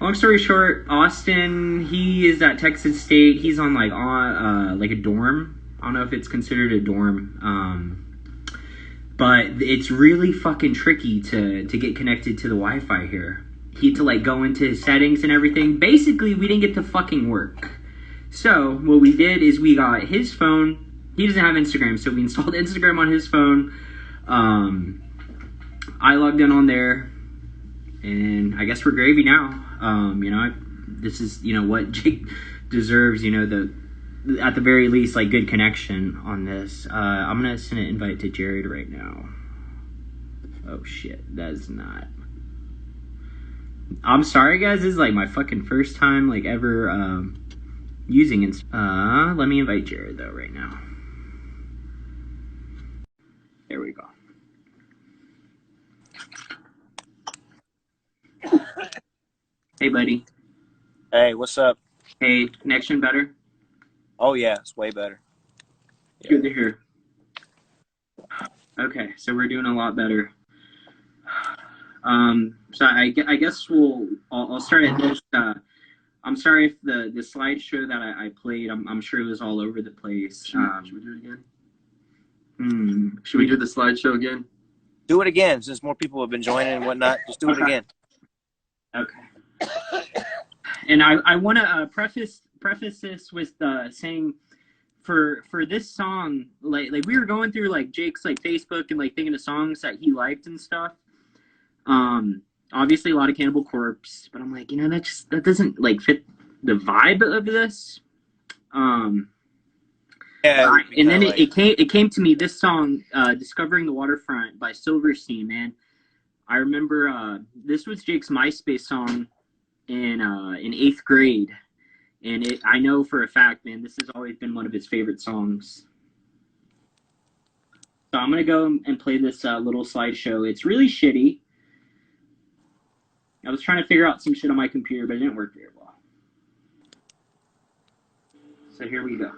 Long story short, Austin, he is at Texas State. He's on like a dorm. I don't know if it's considered a dorm. But it's really fucking tricky to get connected to the Wi-Fi here. He had to like go into his settings and everything. Basically, we didn't get to fucking work. So what we did is we got his phone. He doesn't have Instagram, so we installed Instagram on his phone. I logged in on there, and I guess we're gravy now. This is what Jake deserves. At the very least, like, good connection on this. I'm gonna send an invite to Jared right now. Oh shit, that's not. I'm sorry, guys. This is like my fucking first time like ever using it. Let me invite Jared though right now. There we go. Hey, buddy. Hey, what's up? Hey, connection better? Oh yeah, it's way better. Good to hear. Okay, so we're doing a lot better. So I guess I'll start at this. I'm sorry if the slideshow that I played, I'm sure it was all over the place. Should we do it again? Should we do the slideshow again? Do it again, since more people have been joining and whatnot. Just do it again. Okay. And I want to preface this with saying, for this song, like we were going through like Jake's like Facebook and like thinking of songs that he liked and stuff. Obviously a lot of Cannibal Corpse, but I'm like, that doesn't like fit the vibe of this. Yeah, and then it came to me, this song, Discovering the Waterfront by Silverstein, man. I remember this was Jake's MySpace song in 8th grade. And I know for a fact, man, this has always been one of his favorite songs. So I'm going to go and play this little slideshow. It's really shitty. I was trying to figure out some shit on my computer, but it didn't work very well. So here we go.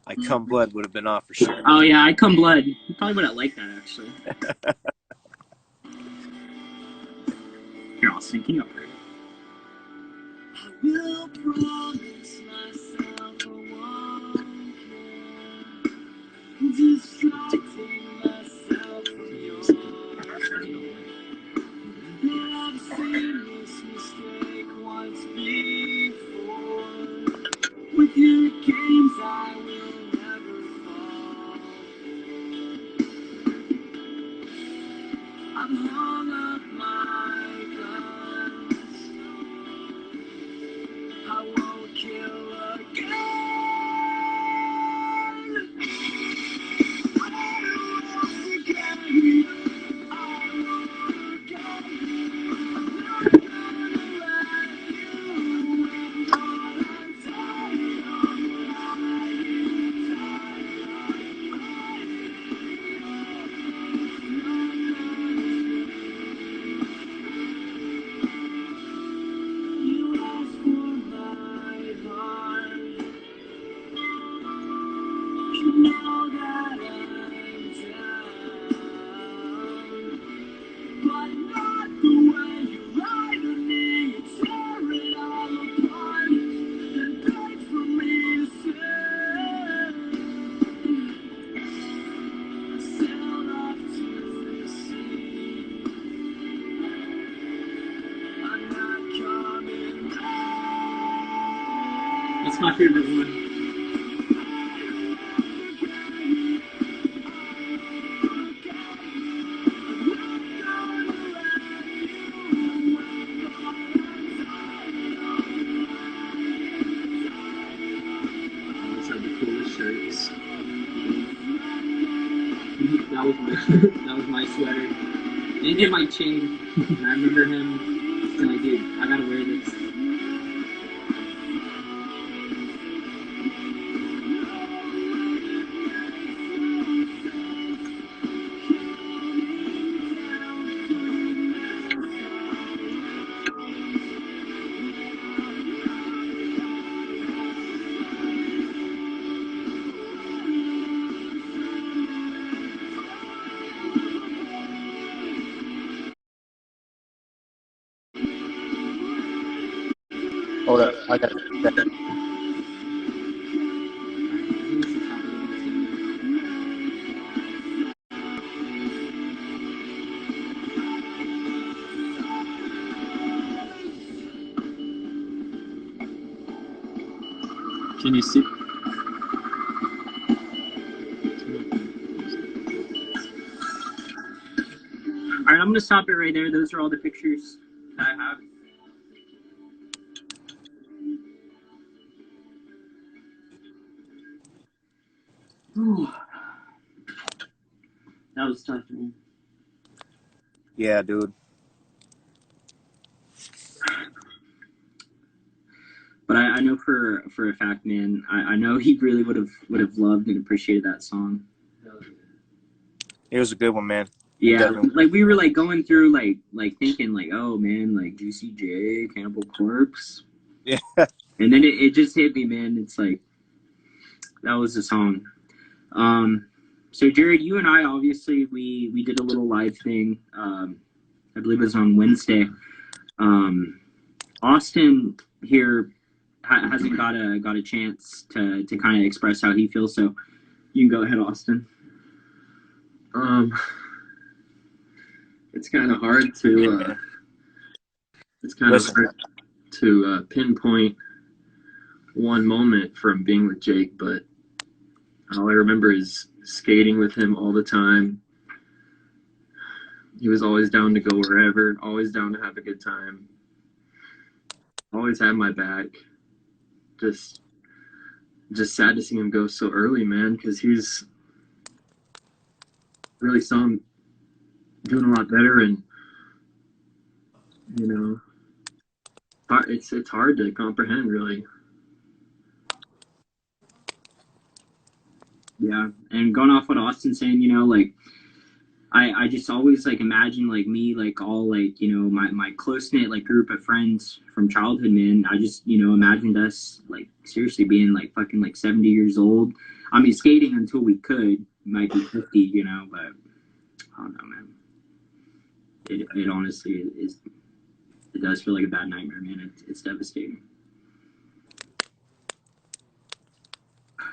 I Come Blood would have been off for sure. Oh, yeah, I Come Blood. You probably would have liked that, actually. Here, I'll sync you up right. I will promise myself I won't distracting myself from yours. I've seen this mistake once before. With your games I will never fall. I've hung up my guns. I won't kill again. That's my favorite one. Those are the coolest shirts. That was my sweater. I didn't get my chain. And I remember him saying, like, dude, I gotta wear this. Hold up. I got it. Can you see? All right, I'm gonna stop it right there. Those are all the pictures that I have. Whew. That was tough, man. Yeah, dude. But I know for a fact, man. I know he really would have loved and appreciated that song. It was a good one, man. Yeah, Definitely. like we were like going through like thinking like, oh man, like Juicy J, Cannibal Corpse. Yeah. And then it just hit me, man. It's like that was the song. So Jared, you and I obviously we did a little live thing. I believe it was on Wednesday. Austin here hasn't got a chance to kind of express how he feels. So you can go ahead, Austin. It's kind of hard to pinpoint one moment from being with Jake, but all I remember is skating with him all the time. He was always down to go wherever, always down to have a good time. Always had my back. Just sad to see him go so early, man, because he's really saw him doing a lot better, and you know, it's hard to comprehend, really. Yeah, and going off what Austin's saying, you know, like I just always like imagine like me like all like, you know, my close knit like group of friends from childhood, man. I just, you know, imagined us like seriously being like fucking like 70 years old. I mean, skating until we could, might be 50, you know, but I don't know, man. It honestly is. It does feel like a bad nightmare, man. It's devastating.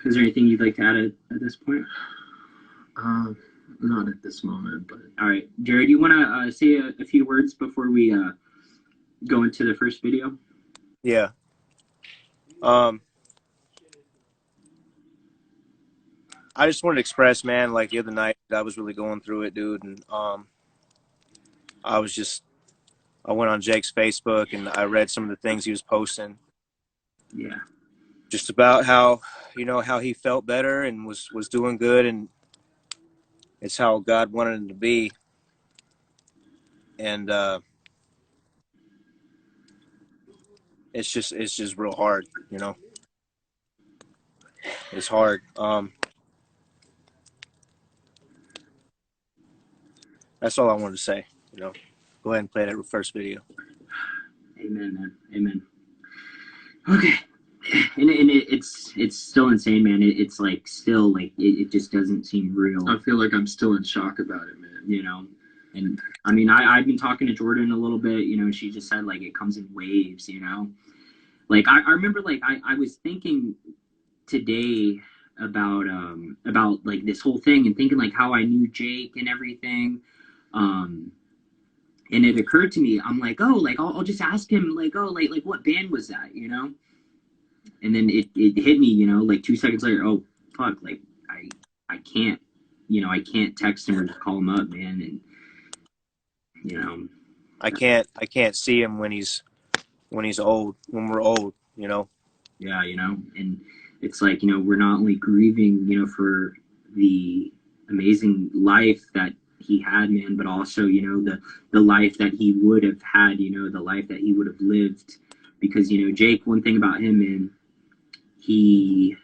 Is there anything you'd like to add at this point? Not at this moment, but all right, Jared, you want to say a few words before we go into the first video? Yeah. I just wanted to express, man, like the other night I was really going through it, dude, and I went on Jake's Facebook and I read some of the things he was posting. Yeah. Just about how, you know, how he felt better and was doing good, and it's how God wanted him to be. And it's just real hard, you know. It's hard. That's all I wanted to say, you know. Go ahead and play that first video. Amen, man. Amen. Okay. And it's still insane, man. It's like still like it just doesn't seem real. I feel like I'm still in shock about it, man. You know, and I mean, I've been talking to Jordan a little bit. You know, she just said like it comes in waves. You know, like I remember like I was thinking today about like this whole thing and thinking like how I knew Jake and everything. And it occurred to me, I'm like, oh, like I'll just ask him like, oh, like what band was that, you know? And then it hit me, you know, like 2 seconds later, oh fuck, like I can't, you know, I can't text him or just call him up, man, and you know, I can't see him when he's old, when we're old, you know. Yeah, you know, and it's like, you know, we're not only grieving, you know, for the amazing life that he had, man, but also, you know, the life that he would have had, you know, the life that he would have lived. Because, you know, Jake, one thing about him, man, he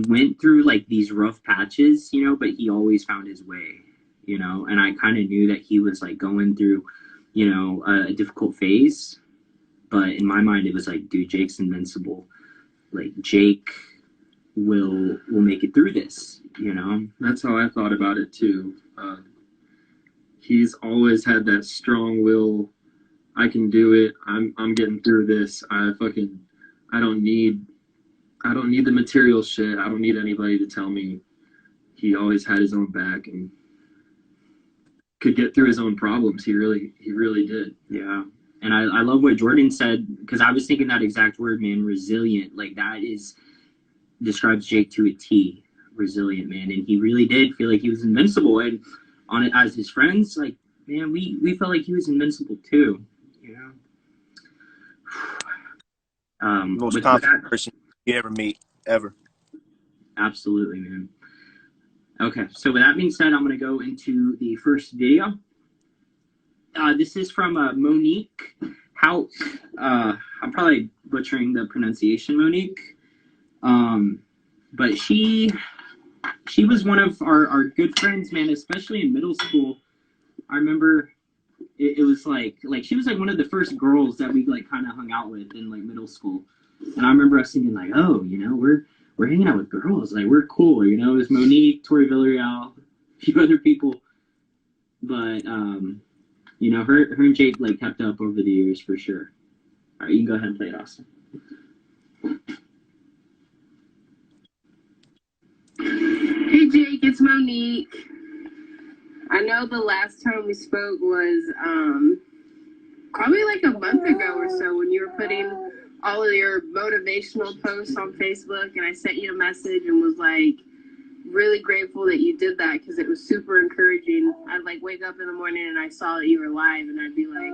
went through like these rough patches, you know, but he always found his way, you know, and I kind of knew that he was like going through, you know, a difficult phase. But in my mind, it was like, dude, Jake's invincible. Like Jake will make it through this, you know. That's how I thought about it too. He's always had that strong will I can do it. I'm getting through this. I don't need the material shit. I don't need anybody to tell me. He always had his own back and could get through his own problems. He really did. Yeah. And I love what Jordan said, because I was thinking that exact word, man, resilient. Like, that describes Jake to a T. Resilient, man. And he really did feel like he was invincible. And on it, as his friends, like, man, we felt like he was invincible too. You know? Most confident person you ever meet, ever. Absolutely, man. Okay, so with that being said, I'm going to go into the first video. This is from Monique Hauk. I'm probably butchering the pronunciation, Monique. But she was one of our good friends, man, especially in middle school. I remember it was like she was like one of the first girls that we like kind of hung out with in like middle school. And I remember us thinking like, oh, you know, we're hanging out with girls, like we're cool, you know. It was Monique, Tori Villarreal, a few other people, but you know, her and Jake like kept up over the years for sure. All right, you can go ahead and play it, Austin. Hey Jake, it's Monique. I know the last time we spoke was probably like a month ago or so, when you were putting all of your motivational posts on Facebook, and I sent you a message and was like really grateful that you did that, because it was super encouraging. I'd like wake up in the morning and I saw that you were live, and I'd be like,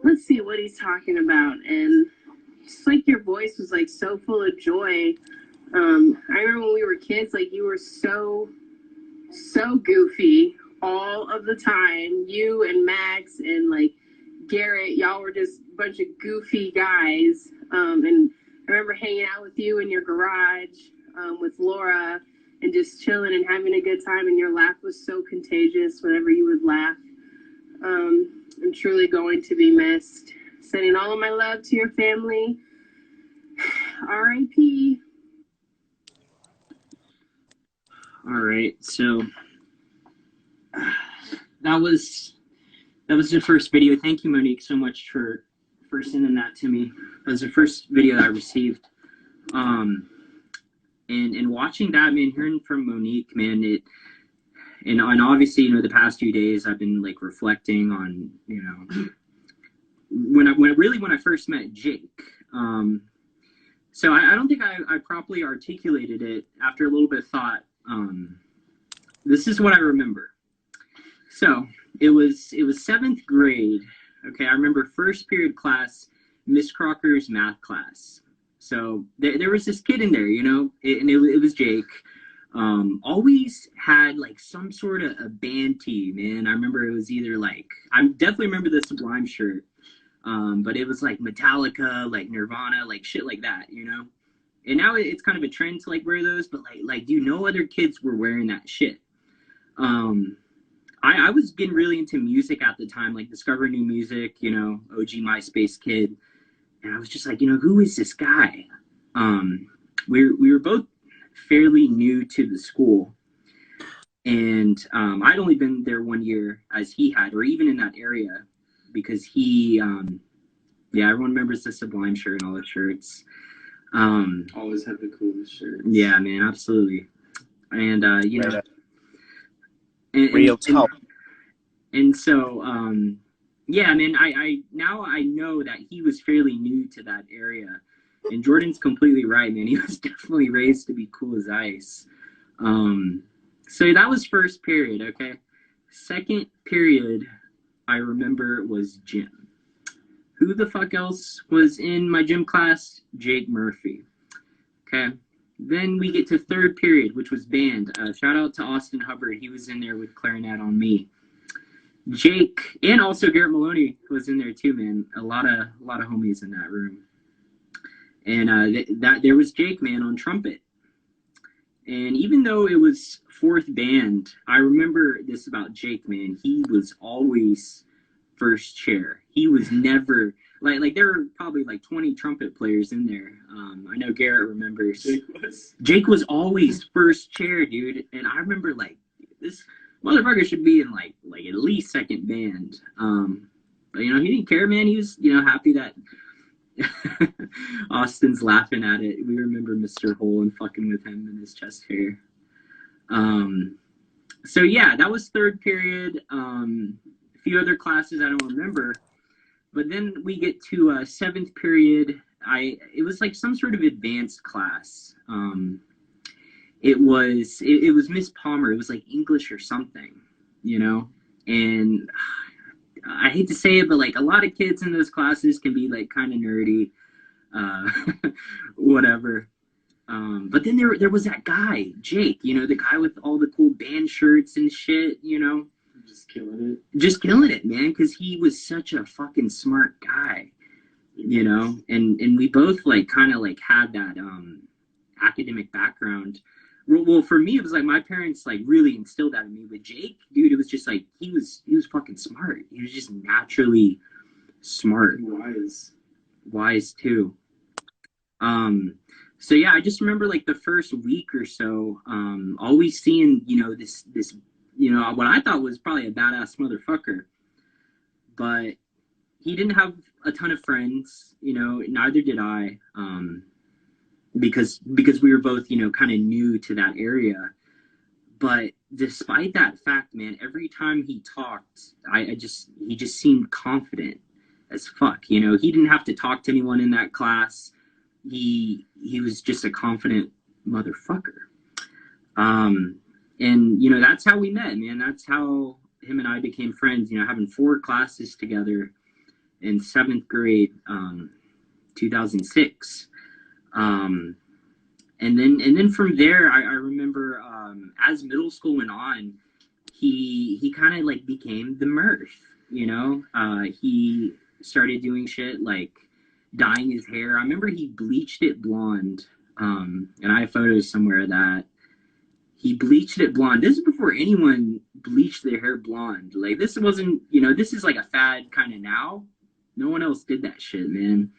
let's see what he's talking about. And just like your voice was like so full of joy. I remember when we were kids, like you were so goofy all of the time. You and Max and like Garrett, y'all were just a bunch of goofy guys. And I remember hanging out with you in your garage with Laura and just chilling and having a good time. And your laugh was so contagious whenever you would laugh. I'm truly going to be missed. Sending all of my love to your family. R.I.P. All right, so that was the first video. Thank you, Monique, so much for sending that to me. That was the first video I received. And watching that, man, hearing from Monique, man, and obviously, you know, the past few days I've been like reflecting on, you know, when I first met Jake. So I don't think I properly articulated it after a little bit of thought. This is what I remember. So it was 7th grade. Okay, I remember first period class, Miss Crocker's math class. So there was this kid in there, you know, and it was Jake. Always had like some sort of a band team, man. I remember it was either like, I definitely remember the Sublime shirt, but it was like Metallica, like Nirvana, like shit like that, you know. And now it's kind of a trend to like wear those, but like dude, no other kids were wearing that shit. I was getting really into music at the time, like discovering new music, you know, OG MySpace kid. And I was just like, you know, who is this guy? We were both fairly new to the school. And I'd only been there 1 year as he had, or even in that area, because he, yeah, everyone remembers the Sublime shirt and all the shirts. Always had the coolest shirts. Yeah, man, absolutely. And, you know, real talk. And so, yeah, man, I now I know that he was fairly new to that area. And Jordan's completely right, man. He was definitely raised to be cool as ice. So that was first period, okay? Second period, I remember, was gym. Who the fuck else was in my gym class? Jake Murphy. Okay. Then we get to third period, which was band. Shout out to Austin Hubbard. He was in there with clarinet on me. Jake, and also Garrett Maloney was in there too, man. A lot of homies in that room. And there was Jake, man, on trumpet. And even though it was fourth band, I remember this about Jake, man. He was always first chair. He was never like there were probably like 20 trumpet players in there. I know Garrett remembers. Jake was always first chair, dude. And I remember like this motherfucker should be in like at least second band. But, you know, he didn't care, man. He was, you know, happy that Austin's laughing at it. We remember Mr. Hole and fucking with him and his chest hair. So yeah, that was third period. A few other classes I don't remember. But then we get to seventh period. It was like some sort of advanced class. It was Miss Palmer. It was like English or something, you know? And I hate to say it, but like a lot of kids in those classes can be like kind of nerdy, whatever. But then there was that guy, Jake, you know, the guy with all the cool band shirts and shit, you know? Just killing it. Just killing it, man, because he was such a fucking smart guy, you know? And we both like kind of like had that academic background. Well, for me, it was like my parents like really instilled that in me. With Jake, dude, it was just like he was fucking smart. He was just naturally smart, wise too. So yeah, I just remember like the first week or so, always seeing, you know, this you know, what I thought was probably a badass motherfucker, but he didn't have a ton of friends, you know, neither did I. Because we were both, you know, kind of new to that area. But despite that fact, man, every time he talked, he just seemed confident as fuck. You know, he didn't have to talk to anyone in that class. He was just a confident motherfucker. And, you know, that's how we met, man. That's how him and I became friends, you know, having 4 classes together in 7th grade, 2006. And then from there, I remember as middle school went on, he kind of like became the Murph, you know. He started doing shit like dyeing his hair. I remember he bleached it blonde, and I have photos somewhere of that. He bleached it blonde. This is before anyone bleached their hair blonde. Like, this wasn't, you know, this is like a fad kind of now. No one else did that shit, man.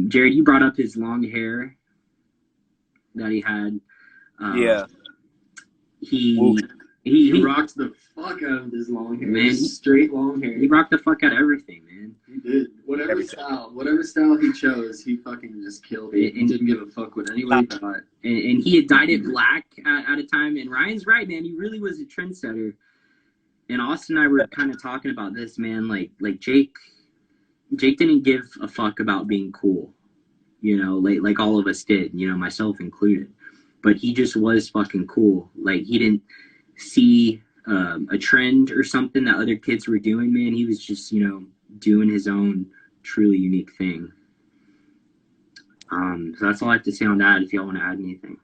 Jared, you brought up his long hair that he had. Yeah. He rocked the fuck out of his long hair. Man, straight long hair. He rocked the fuck out of everything, man. He did. Whatever style he chose, he fucking just killed it. He didn't give a fuck what anybody thought. And he had dyed it black at a time. And Ryan's right, man. He really was a trendsetter. And Austin and I were kind of talking about this, man. Like Jake didn't give a fuck about being cool, you know, like all of us did, you know, myself included. But he just was fucking cool. Like, he didn't see a trend or something that other kids were doing, man. He was just, you know, doing his own truly unique thing. So that's all I have to say on that, if y'all want to add anything.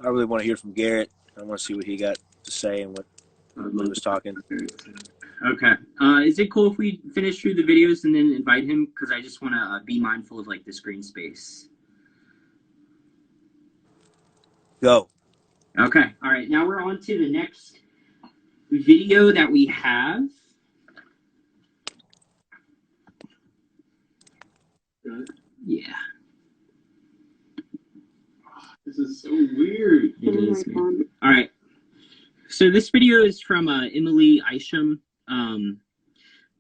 I really want to hear from Garrett. I want to see what he got to say and what he was talking. Okay. Is it cool if we finish through the videos and then invite him? Because I just want to be mindful of like the screen space. Go. Okay. All right. Now we're on to the next video that we have. Yeah. This is so weird. It is, man. All right. So this video is from Emily Isham.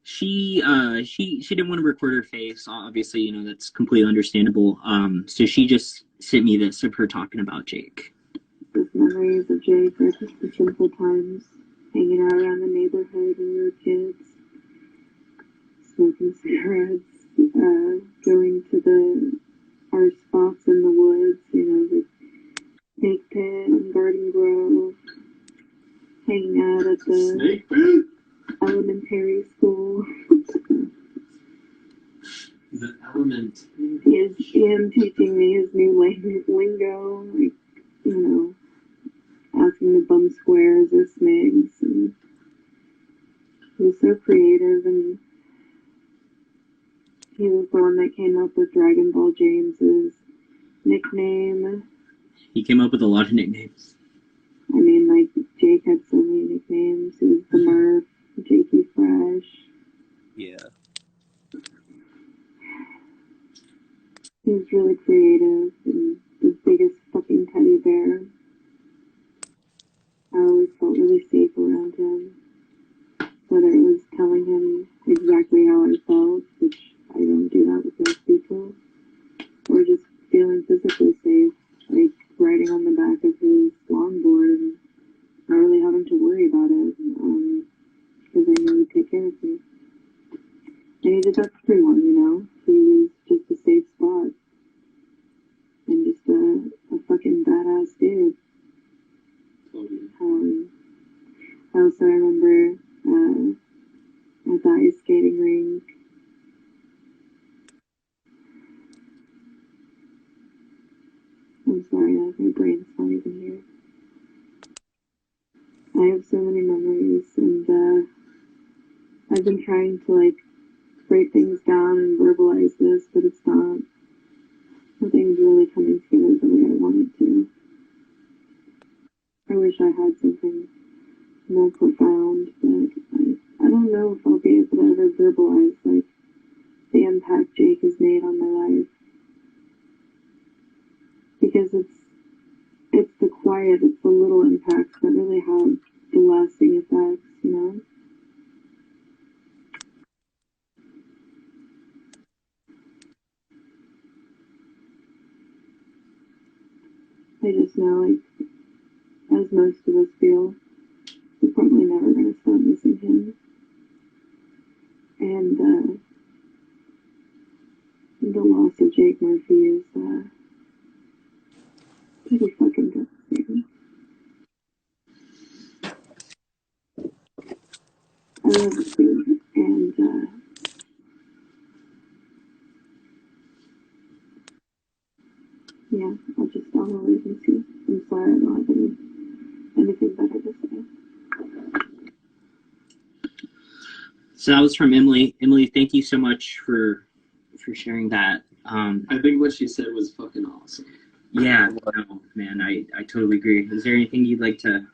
She didn't want to record her face. Obviously, you know, that's completely understandable. So she just sent me this of her talking about Jake. Those memories of Jake are just the simple times, hanging out around the neighborhood when we were kids, smoking cigarettes, going to our spots in the woods, you know, the Snake Pit and Garden Grove, hanging out at the Snake Pit? elementary school. The element. Him teaching me his new lingo, like, you know, asking to bum squares or smigs. And he was so creative, and he was the one that came up with Dragon Ball James's nickname. He came up with a lot of nicknames. I mean, like, Jake had so many nicknames. He was the Murph, Jakey Fresh. Yeah. He was really creative and the biggest fucking teddy bear. sitting on the back of his longboard and not really having to worry about it because I knew he'd take care of me. And he did that for everyone, you know? He was just a safe spot. And just a fucking badass dude. Totally. I also remember at the ice skating rink. I'm sorry, my brain's not even here. I have so many memories, and I've been trying to like break things down and verbalize this, but it's not. Nothing's really coming together the way I want it to. I wish I had something more profound, but I don't know if I'll be able to ever verbalize like the impact Jake has made on my life. Because it's the quiet, it's the little impacts that really have the lasting effects, you know? I just know, like, as most of us feel, we're probably never going to stop missing him. And the loss of Jake Murphy is pretty fucking devastating. I love the dude, and yeah, I'll leave him too. I'm sorry I don't have anything better to say. So that was from Emily. Emily, thank you so much for sharing that. I think what she said was fucking awesome. Yeah, no, man, I totally agree. Is there anything you'd like to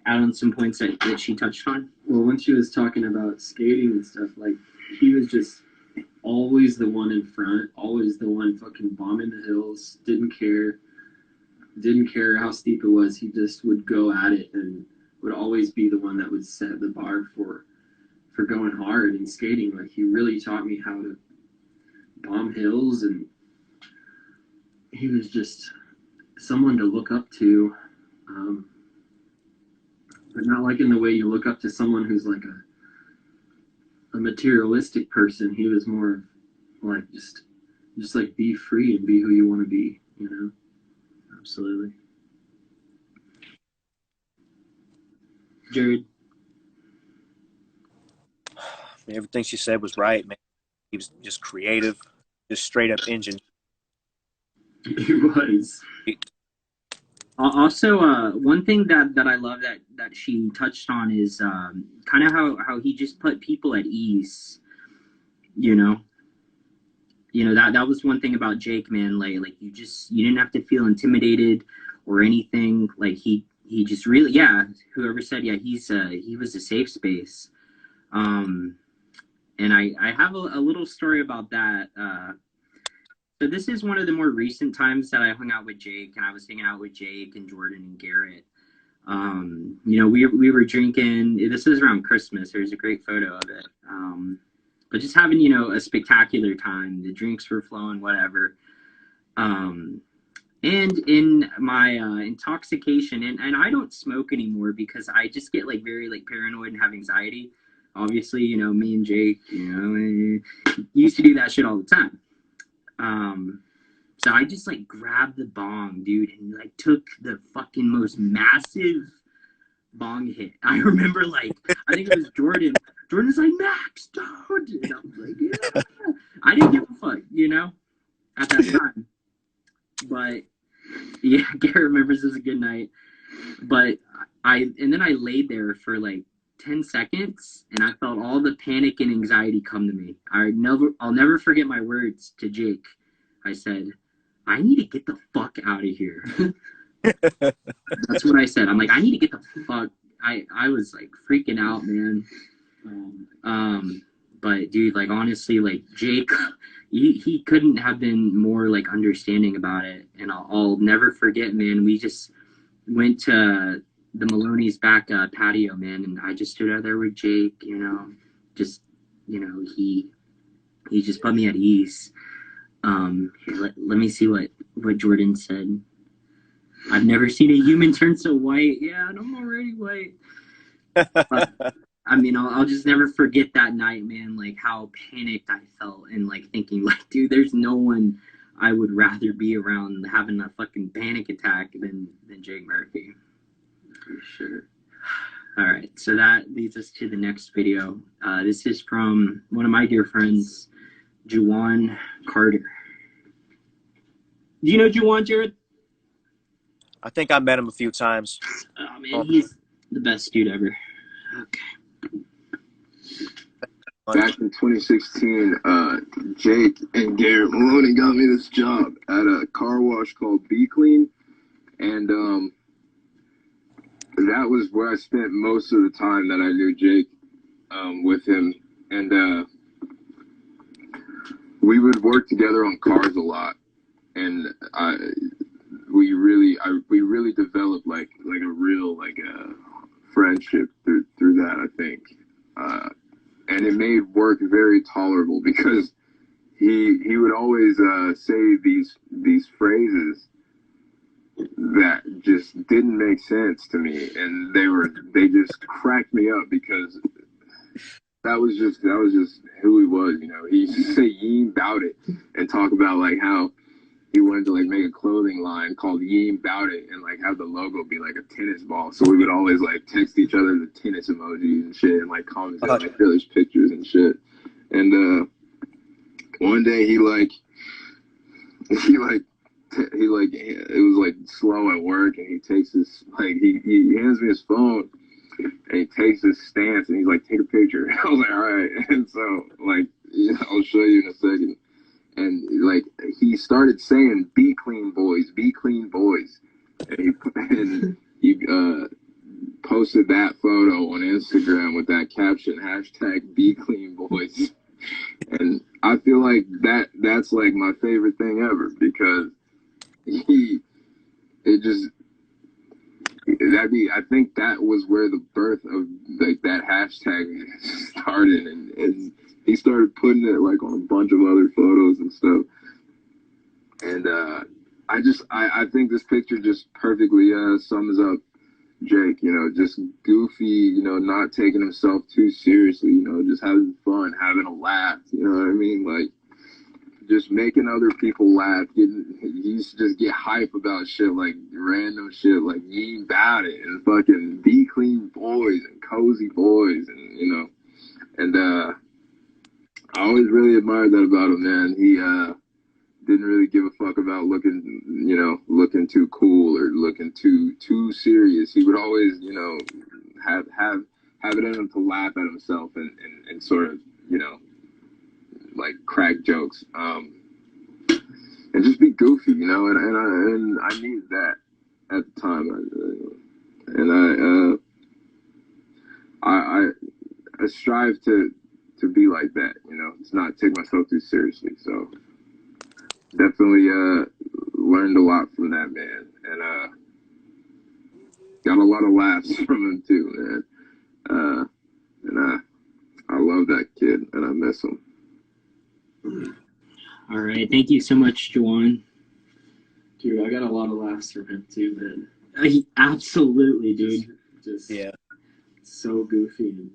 add on some points that she touched on? Well, when she was talking about skating and stuff, like, he was just always the one in front, always the one fucking bombing the hills, didn't care how steep it was. He just would go at it and would always be the one that would set the bar for going hard and skating. Like, he really taught me how to bomb hills, and he was just someone to look up to, but not like in the way you look up to someone who's like a materialistic person. He was more like just like be free and be who you want to be, you know? Absolutely. Jared? Everything she said was right, man. He was just creative, just straight up engine. He was. Also, one thing that I love that she touched on is kind of how he just put people at ease, you know? That was one thing about Jake, man. Like you didn't have to feel intimidated or anything. Like he just really, yeah. Whoever said, yeah, he was a safe space. And I have a little story about that. So this is one of the more recent times that I hung out with Jake, and I was hanging out with Jake and Jordan and Garrett. We were drinking. This is around Christmas. There's a great photo of it. But just having, a spectacular time. The drinks were flowing, whatever. And in my intoxication, and I don't smoke anymore because I just get like very like paranoid and have anxiety. Obviously, me and Jake, used to do that shit all the time. So I just like grabbed the bong, dude, and like took the fucking most massive bong hit. I remember like, I think it was Jordan. Jordan's like, Max, don't. And I was like, yeah. I didn't give a fuck, at that time. But yeah, Garrett remembers it was a good night. But then I laid there for like 10 seconds and I felt all the panic and anxiety come to me. I'll never forget my words to Jake. I said, I need to get the fuck out of here. That's what I said. I'm like, I need to get the fuck. I was like freaking out, man. But dude, like honestly, like Jake, he couldn't have been more like understanding about it. And I'll never forget, man. We just went to the Maloney's back patio, man, and I just stood out there with Jake. He just put me at ease. Here, let me see what Jordan said. I've never seen a human turn so white. Yeah, and I'm already white. But, I mean, I'll just never forget that night, man. Like how panicked I felt, and like thinking, like, dude, there's no one I would rather be around having a fucking panic attack than Jake Murphy. For sure. All right, so that leads us to the next video. This is from one of my dear friends, Juwan Carter. Do you know Juwan, Jared? I think I met him a few times. Oh, man, he's the best dude ever. Okay. Back in 2016, Jake and Garrett Maloney got me this job at a car wash called Be Clean, and that was where I spent most of the time that I knew Jake with him, and we would work together on cars a lot, and we really developed like a real friendship through that, I think. And it made work very tolerable because he would always say these phrases that just didn't make sense to me, and they just cracked me up because that was just who he was, you know. He used to say "Yeem Bout It" and talk about like how he wanted to like make a clothing line called Yeem Bout It and like have the logo be like a tennis ball. So we would always like text each other the tennis emojis and shit and like comment on each other's pictures and shit. And one day it was like slow at work, and he takes his he hands me his phone and he takes his stance and he's like, take a picture. I was like, all right. And so like, yeah, I'll show you in a second. And like he started saying, "Be clean, boys. Be clean, boys." And he posted that photo on Instagram with that caption, #Be Clean Boys. And I feel like that's like my favorite thing ever because I think that was where the birth of like that hashtag started, and he started putting it like on a bunch of other photos and stuff. And I think this picture just perfectly sums up Jake, you know, just goofy, you know, not taking himself too seriously, you know, just having fun, having a laugh, you know what I mean? Like, just making other people laugh, he used to just get hype about shit, like random shit, like Yeem Bout It, and fucking Be Clean Boys, and Cozy Boys, and, you know, and, I always really admired that about him, man. He, didn't really give a fuck about looking too cool or looking too serious. He would always, you know, have it in him to laugh at himself and sort of, you know, like crack jokes, and just be goofy, you know. And I needed that at the time, and I strive to be like that, you know, to not take myself too seriously. So definitely learned a lot from that man, and got a lot of laughs from him too, man. And I love that kid, and I miss him. All right, thank you so much, Juwan. Dude, I got a lot of laughs from him too, man. Absolutely, dude. Just Yeah. so goofy.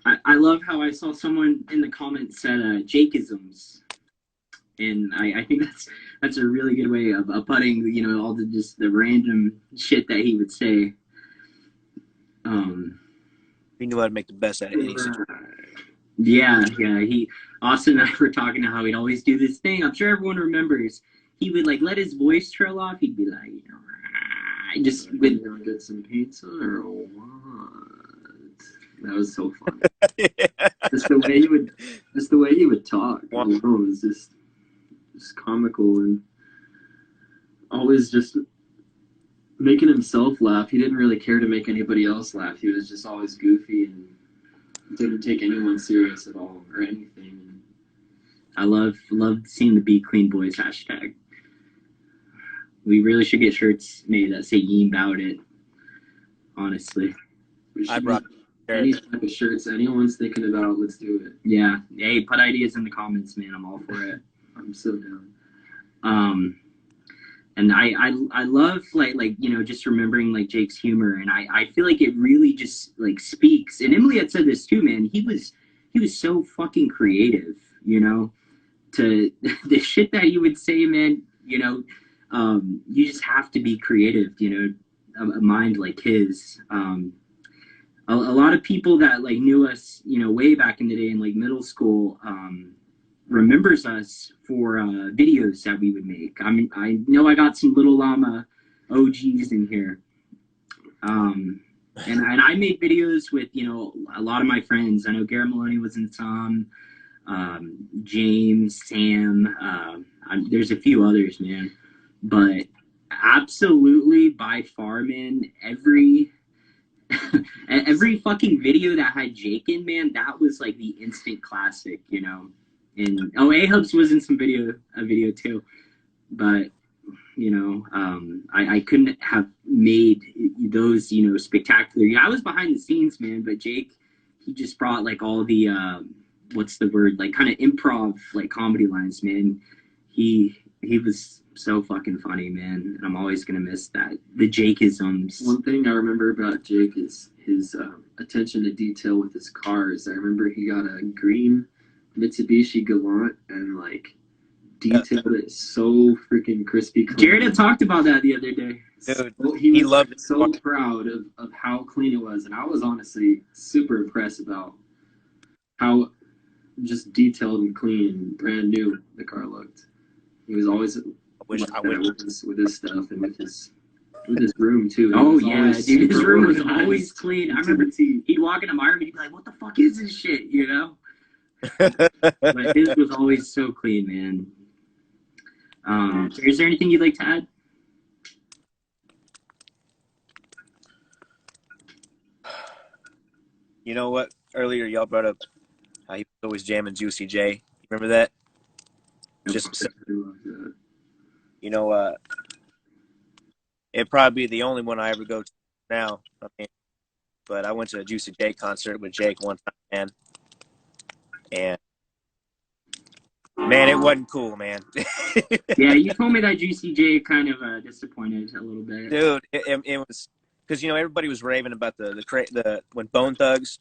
I love how I saw someone in the comments said Jakeisms. And I think that's a really good way of putting, you know, all the random shit that he would say. He knew how to make the best out of any situation. Yeah. Austin and I were talking about how he'd always do this thing. I'm sure everyone remembers. He would like let his voice trail off. He'd be like, you know, just with get some pizza or what? That was so fun. Just the way he would talk. You know, it was just comical and always just making himself laugh. He didn't really care to make anybody else laugh. He was just always goofy and didn't take anyone serious at all or anything. I loved seeing the Be Clean Boys hashtag. We really should get shirts made that say Yeem Bout It. Honestly. I brought any type of shirts anyone's thinking about, let's do it. Yeah. Hey, put ideas in the comments, man. I'm all for it. I'm so down. And I love like you know just remembering like Jake's humor, and I feel like it really just like speaks. And Emily had said this too, man. He was so fucking creative, you know, to the shit that he would say, man. You know, you just have to be creative, you know, a mind like his. A lot of people that like knew us, you know, way back in the day in like middle school, remembers us for videos that we would make. I mean, I know I got some Little Llama OGs in here, and I made videos with you know a lot of my friends. I know Garrett Maloney was in some, James, Sam. There's a few others, man, but absolutely by far, man, every fucking video that had Jake in, man, that was like the instant classic, you know. And A-Hubs was in some a video too, but you know, I couldn't have made those, you know, spectacular. Yeah, I was behind the scenes, man, but Jake, he just brought like all the what's the word, like kind of improv like comedy lines, man. He was so fucking funny, man, and I'm always gonna miss that. The Jakeisms. One thing I remember about Jake is his attention to detail with his cars. I remember he got a green Mitsubishi Galant and like detailed it so freaking crispy clean. Jared had talked about that the other day. Dude, So he was loved it. so proud of how clean it was, and I was honestly super impressed about how just detailed and clean and brand new the car looked. He was always I wish like I that wish with his stuff and with his room too. It Oh was yeah, always dude, his super room was organized always clean. I to remember the T. he'd walk into my room and he'd be like, "What the fuck is this shit?" You know. But his was always so clean, man. Is there anything you'd like to add? You know what? Earlier y'all brought up how he was always jamming Juicy J. Remember that? Just you know, it'd probably be the only one I ever go to now. I mean, but I went to a Juicy J concert with Jake one time, man, and man, it wasn't cool, man. Yeah, you told me that Juicy J kind of disappointed a little bit. Dude, it was because you know everybody was raving about the when Bone Thugs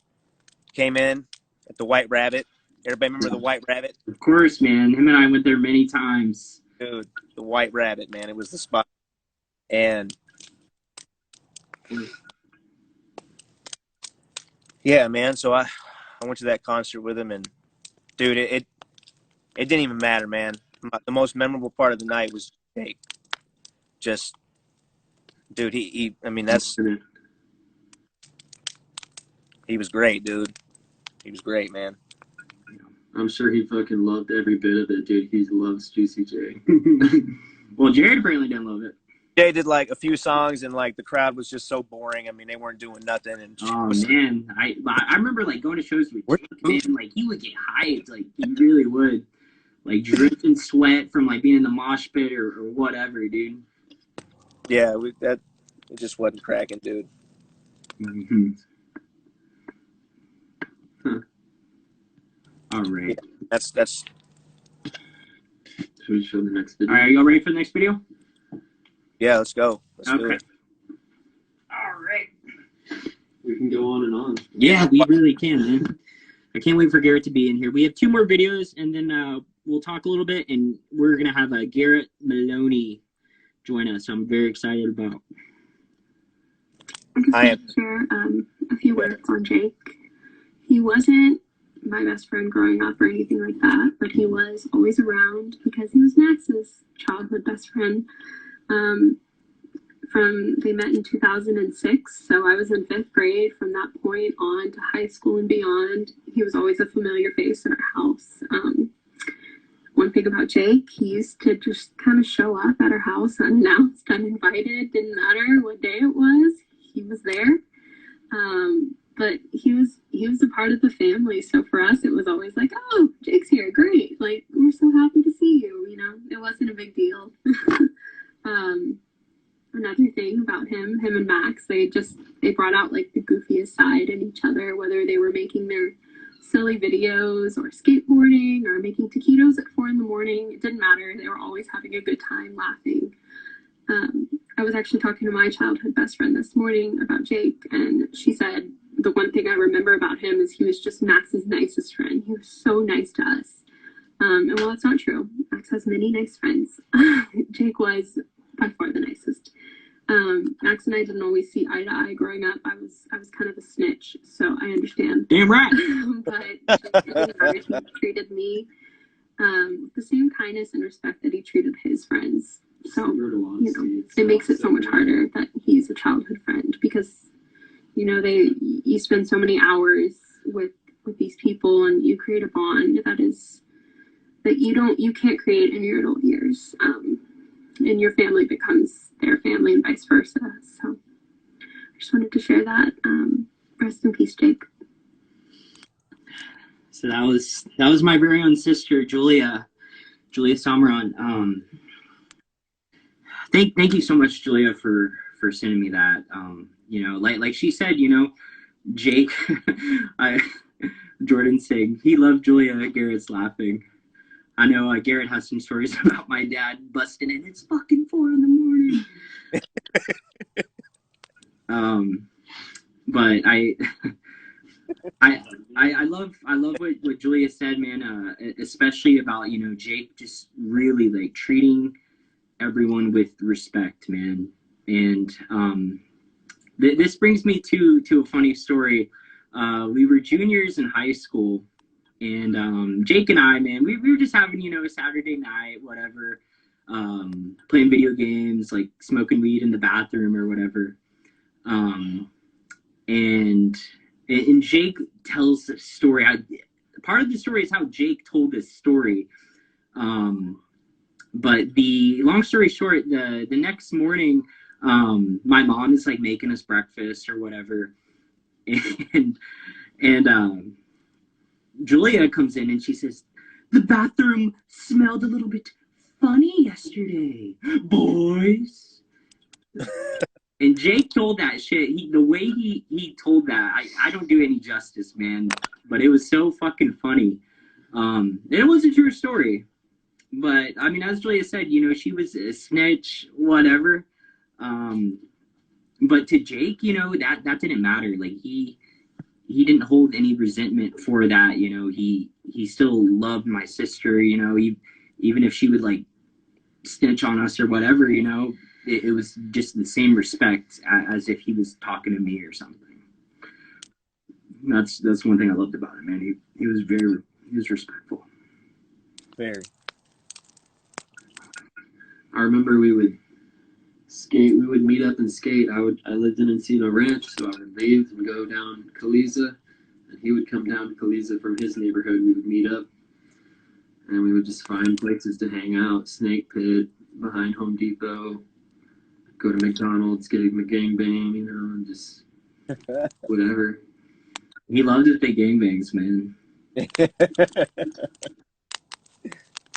came in at the White Rabbit. Everybody remember the White Rabbit? Of course, man. Him and I went there many times. Dude, the White Rabbit, man, it was the spot. And yeah, man. So I went to that concert with him, and dude, it didn't even matter, man. The most memorable part of the night was Jake. Just, dude, I mean, he was great, dude. He was great, man. I'm sure he fucking loved every bit of it, dude. He loves Juicy J. Well, Jared apparently didn't love it. Jay did like a few songs, and like the crowd was just so boring. I mean, they weren't doing nothing. And oh man, I remember like going to shows with Jake, man. Like he would get hyped, like he really would, like dripping sweat from like being in the mosh pit or whatever, dude. Yeah, it just wasn't cracking, dude. Mm-hmm. Huh. All right. That's. Should we show the next video? All right, y'all ready for the next video? Yeah, let's go. Let's do Okay. it. All right. We can go on and on. Yeah, we really can, man. I can't wait for Garrett to be in here. We have 2 more videos, and then we'll talk a little bit, and we're gonna have Garrett Maloney join us. I'm very excited about. I just I want to share a few words on Jake. He wasn't my best friend growing up or anything like that, but he was always around because he was Max's childhood best friend. They met in 2006, so I was in 5th grade. From that point on to high school and beyond, he was always a familiar face in our house. One thing about Jake, he used to just kind of show up at our house unannounced, uninvited. Didn't matter what day it was, he was there. But he was a part of the family, so for us it was always like, oh, Jake's here, great, like we're so happy to see you, you know. It wasn't a big deal. Another thing about him and Max, they brought out like the goofiest side in each other, whether they were making their silly videos or skateboarding or making taquitos at 4 a.m. It didn't matter. They were always having a good time laughing. I was actually talking to my childhood best friend this morning about Jake, and she said the one thing I remember about him is he was just Max's nicest friend. He was so nice to us. And while it's not true, Max has many nice friends. Jake was by far the nicest. Max and I didn't always see eye to eye growing up. I was kind of a snitch, so I understand. Damn right. But Jake really nice. He treated me with the same kindness and respect that he treated his friends. So, you know, it makes it so much harder that he's a childhood friend, because, you know, you spend so many hours with these people, and you create a bond that you can't create in your adult years. And your family becomes their family and vice versa. So I just wanted to share that. Rest in peace, Jake. So that was my very own sister, Julia Samaran. Thank you so much, Julia, for sending me that. You know, like she said, you know, Jake, Jordan saying he loved Julia. Garrett's laughing. I know Garrett has some stories about my dad busting in. It's fucking 4 a.m. But I love what Julia said, man. Especially about, you know, Jake just really like treating everyone with respect, man. And this brings me to a funny story. We were juniors in high school, and Jake and I, man, we were just having, you know, a Saturday night, whatever, playing video games, like smoking weed in the bathroom or whatever. And Jake tells the story. Part of the story is how Jake told this story. But the long story short, the next morning, my mom is like making us breakfast or whatever, and Julia comes in and she says, "The bathroom smelled a little bit funny yesterday, boys." And Jake told that shit. The way he told that, I don't do any justice, man. But it was so fucking funny. It was a true story. But I mean, as Julia said, you know, she was a snitch, whatever. But to Jake, you know, that didn't matter. Like he didn't hold any resentment for that. You know, he still loved my sister. You know, even if she would like snitch on us or whatever, you know, it was just the same respect as if he was talking to me or something. That's one thing I loved about him, man. He was respectful. Very. I remember we would skate. We would meet up and skate. I lived in Encino Ranch, so I would leave and go down Caliza, and he would come down to Caliza from his neighborhood. We would meet up, and we would just find places to hang out. Snake Pit behind Home Depot. Go to McDonald's, get a gangbang, you know, and just whatever. He loved his big gangbangs, man.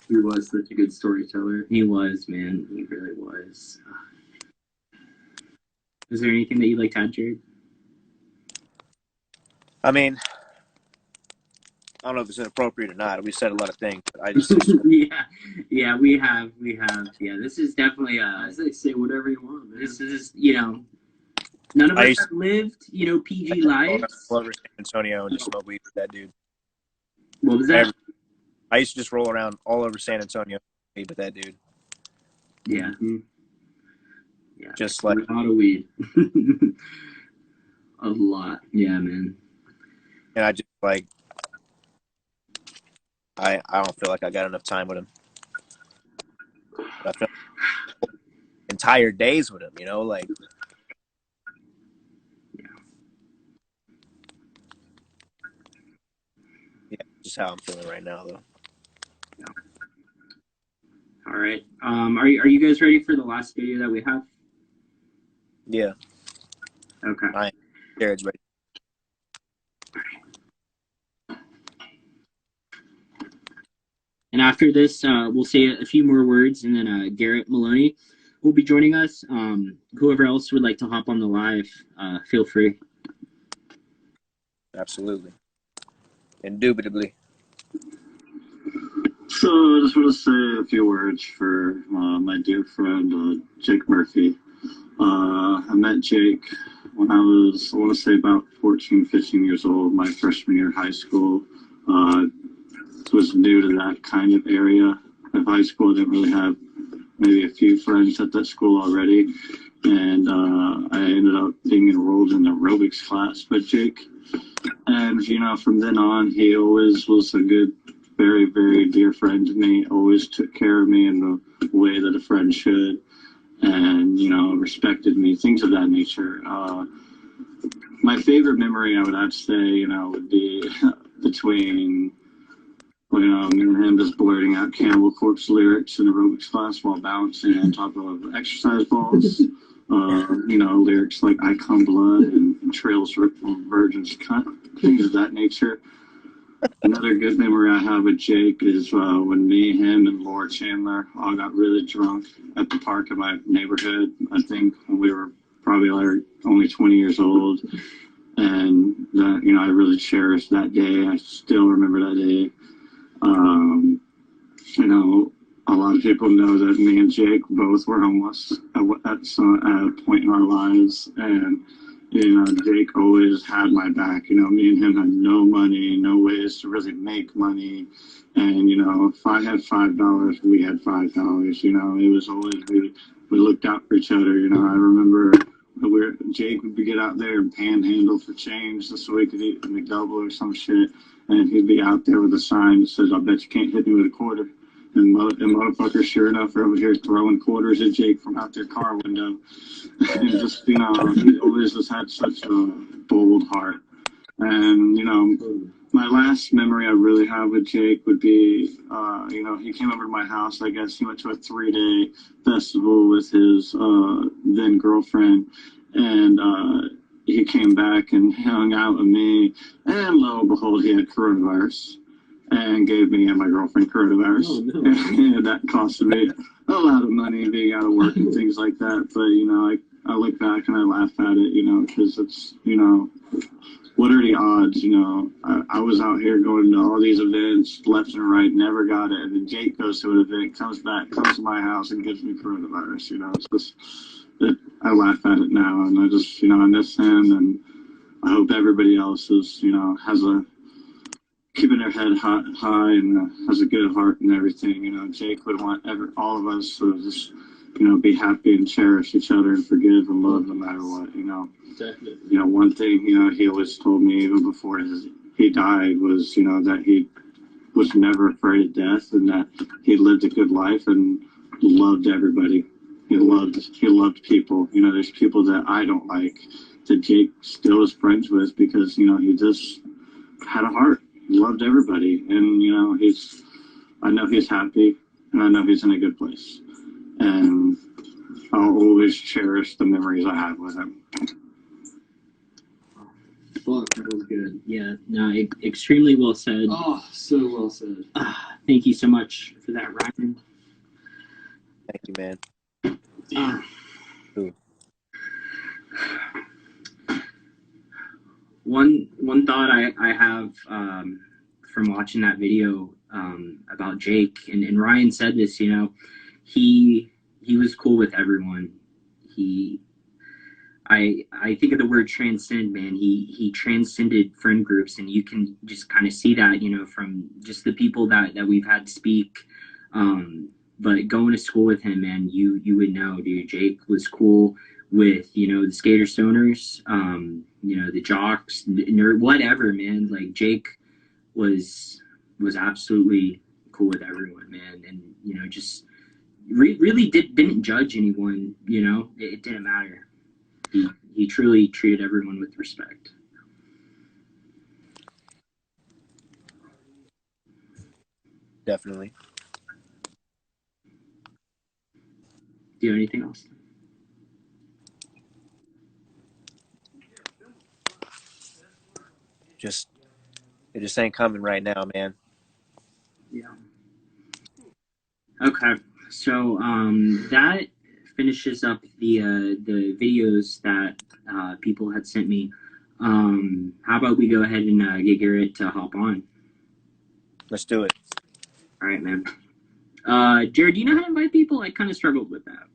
He was such a good storyteller. He was, man. He really was. Is there anything that you'd like to add, Jared? I mean, I don't know if it's inappropriate or not. We said a lot of things, but I just yeah, we have. Yeah, this is definitely I say whatever you want, man. This is, you know, none of us have lived, you know, PG lives. Roll over San Antonio and just smoke weed with that dude. What was that? I used to just roll around all over San Antonio with that dude. Yeah. Mm-hmm. Yeah. Just like a lot of weed. A lot. Yeah, man. And I just like I don't feel like I got enough time with him. I feel entire days with him, you know, like yeah, just how I'm feeling right now, though. Yeah. All right. Are you guys ready for the last video that we have? Yeah. Okay. Jared's ready. And after this, we'll say a few more words, and then Garrett Maloney will be joining us. Whoever else would like to hop on the live, feel free. Absolutely. Indubitably. So I just want to say a few words for my dear friend Jake Murphy. I met Jake when I was, I want to say, about 14, 15 years old, my freshman year of high school. Was new to that kind of area of high school. I didn't really have maybe a few friends at that school already. And I ended up being enrolled in the aerobics class with Jake. And, you know, from then on, he always was a good, very, very dear friend to me, always took care of me in the way that a friend should, and, you know, respected me, things of that nature. My favorite memory, I would have to say, you know, would be between, you know, me and him just blurting out Cannibal Corpse lyrics in aerobics class while bouncing on top of exercise balls. You know, lyrics like I Come Blood and Trails Ripped from Virgin's Cut, things of that nature. Another good memory I have with Jake is when me, him, and Laura Chandler all got really drunk at the park in my neighborhood. I think when we were probably like only 20 years old. And, that, you know, I really cherished that day. I still remember that day. You know, a lot of people know that me and Jake both were homeless at a point in our lives. And, you know, Jake always had my back. You know, me and him had no money, no ways to really make money. And, you know, if I had $5, we had $5. You know, it was always, we looked out for each other. You know, I remember Jake would get out there and panhandle for change just so we could eat a McDouble or some shit. And he'd be out there with a sign that says, I bet you can't hit me with a quarter. And motherfuckers, sure enough, are over here throwing quarters at Jake from out their car window. And just, you know, he always just had such a bold heart. And, you know, my last memory I really have with Jake would be, you know, he came over to my house, I guess. He went to a 3-day festival with his then girlfriend. And he came back and hung out with me. And lo and behold, he had coronavirus. And gave me and my girlfriend coronavirus. Oh, no. And that costed me a lot of money being out of work and things like that. But, you know, I look back and I laugh at it, you know, because it's, you know, what are the odds, you know? I was out here going to all these events left and right, never got it. And then Jake goes to an event, comes back, comes to my house and gives me coronavirus, you know? It's just, I laugh at it now. And I just, you know, I miss him. And I hope everybody else is, you know, keeping their head high and has a good heart and everything. You know, Jake would want all of us to just, you know, be happy and cherish each other and forgive and love no matter what, you know. Definitely. You know, one thing, you know, he always told me even before he died was, you know, that he was never afraid of death and that he lived a good life and loved everybody. He loved people. You know, there's people that I don't like that Jake still is friends with because, you know, he just had a heart. He loved everybody, and you know I know he's happy, and I know he's in a good place, and I'll always cherish the memories I have with him. Fuck, that was good. Yeah, no, extremely well said. Oh, so well said. Thank you so much for that, Ryan. Thank you, man. One thought I have from watching that video about Jake, and Ryan said this, you know, he was cool with everyone. I think of the word transcend, man. He transcended friend groups, and you can just kind of see that, you know, from just the people that we've had speak. But going to school with him, man, you would know, dude. Jake was cool with, you know, the skater stoners, you know, the jocks, nerd, whatever, man. Like Jake was absolutely cool with everyone, man, and you know, just really didn't judge anyone. You know, it didn't matter. He truly treated everyone with respect. Definitely. Do you have anything else? It just ain't coming right now, man. Yeah. Okay, so that finishes up the videos that people had sent me. How about we go ahead and get Garrett to hop on? Let's do it. All right, man. Jared, do you know how to invite people? I kind of struggled with that.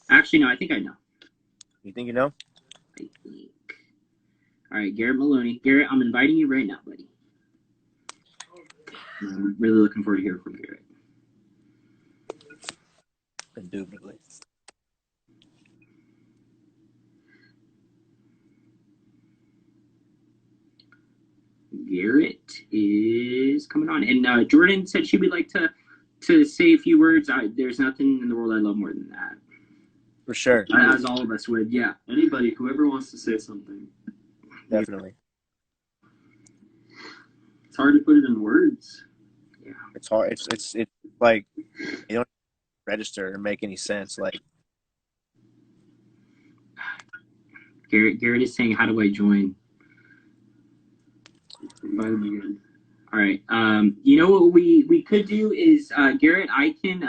Actually, no, I think I know. You think you know? I think. All right, Garrett Maloney. Garrett, I'm inviting you right now, buddy. I'm really looking forward to hearing from Garrett. Indubitably. Garrett is coming on, and Jordan said she would like to say a few words. There's nothing in the world I love more than that. For sure. As all of us would, yeah. Anybody, whoever wants to say something. Definitely. It's hard to put it in words. Yeah. It's hard. It's like you don't register or make any sense. Like Garrett is saying, how do I join? Invite me again. All right. You know what we could do is, Garrett, I can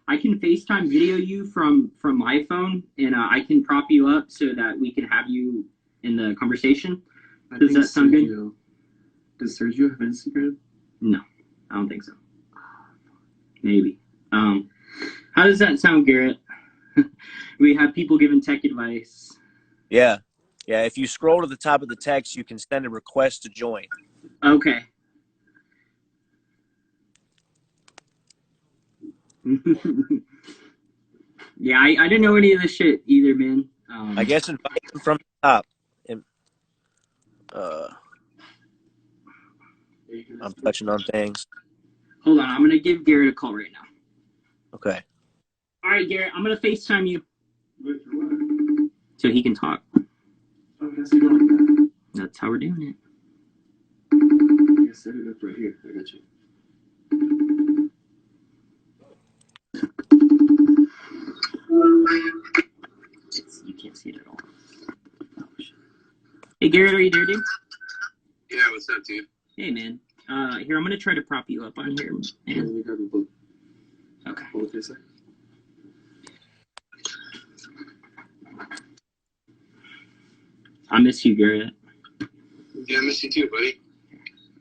FaceTime video you from my phone, and I can prop you up so that we can have you in the conversation. Does that sound good? Does Sergio have Instagram? No, I don't think so. Maybe. How does that sound, Garrett? We have people giving tech advice. yeah. If you scroll to the top of the text, you can send a request to join. Okay. Yeah, I didn't know any of this shit either, man. I guess invite them from the top. And, I'm touching on things. Hold on, I'm gonna give Garrett a call right now. Okay. All right, Garrett, I'm gonna FaceTime you so he can talk. That's how we're doing it. Yeah, set it up right here. I got you. You can't see it at all. Hey, Garrett, are you there, dude? Yeah, what's up, dude? Hey, man. Here, I'm gonna try to prop you up on here, Let man. me grab a book. Okay. Hold it a sec. I miss you, Garrett. Yeah, I miss you too, buddy.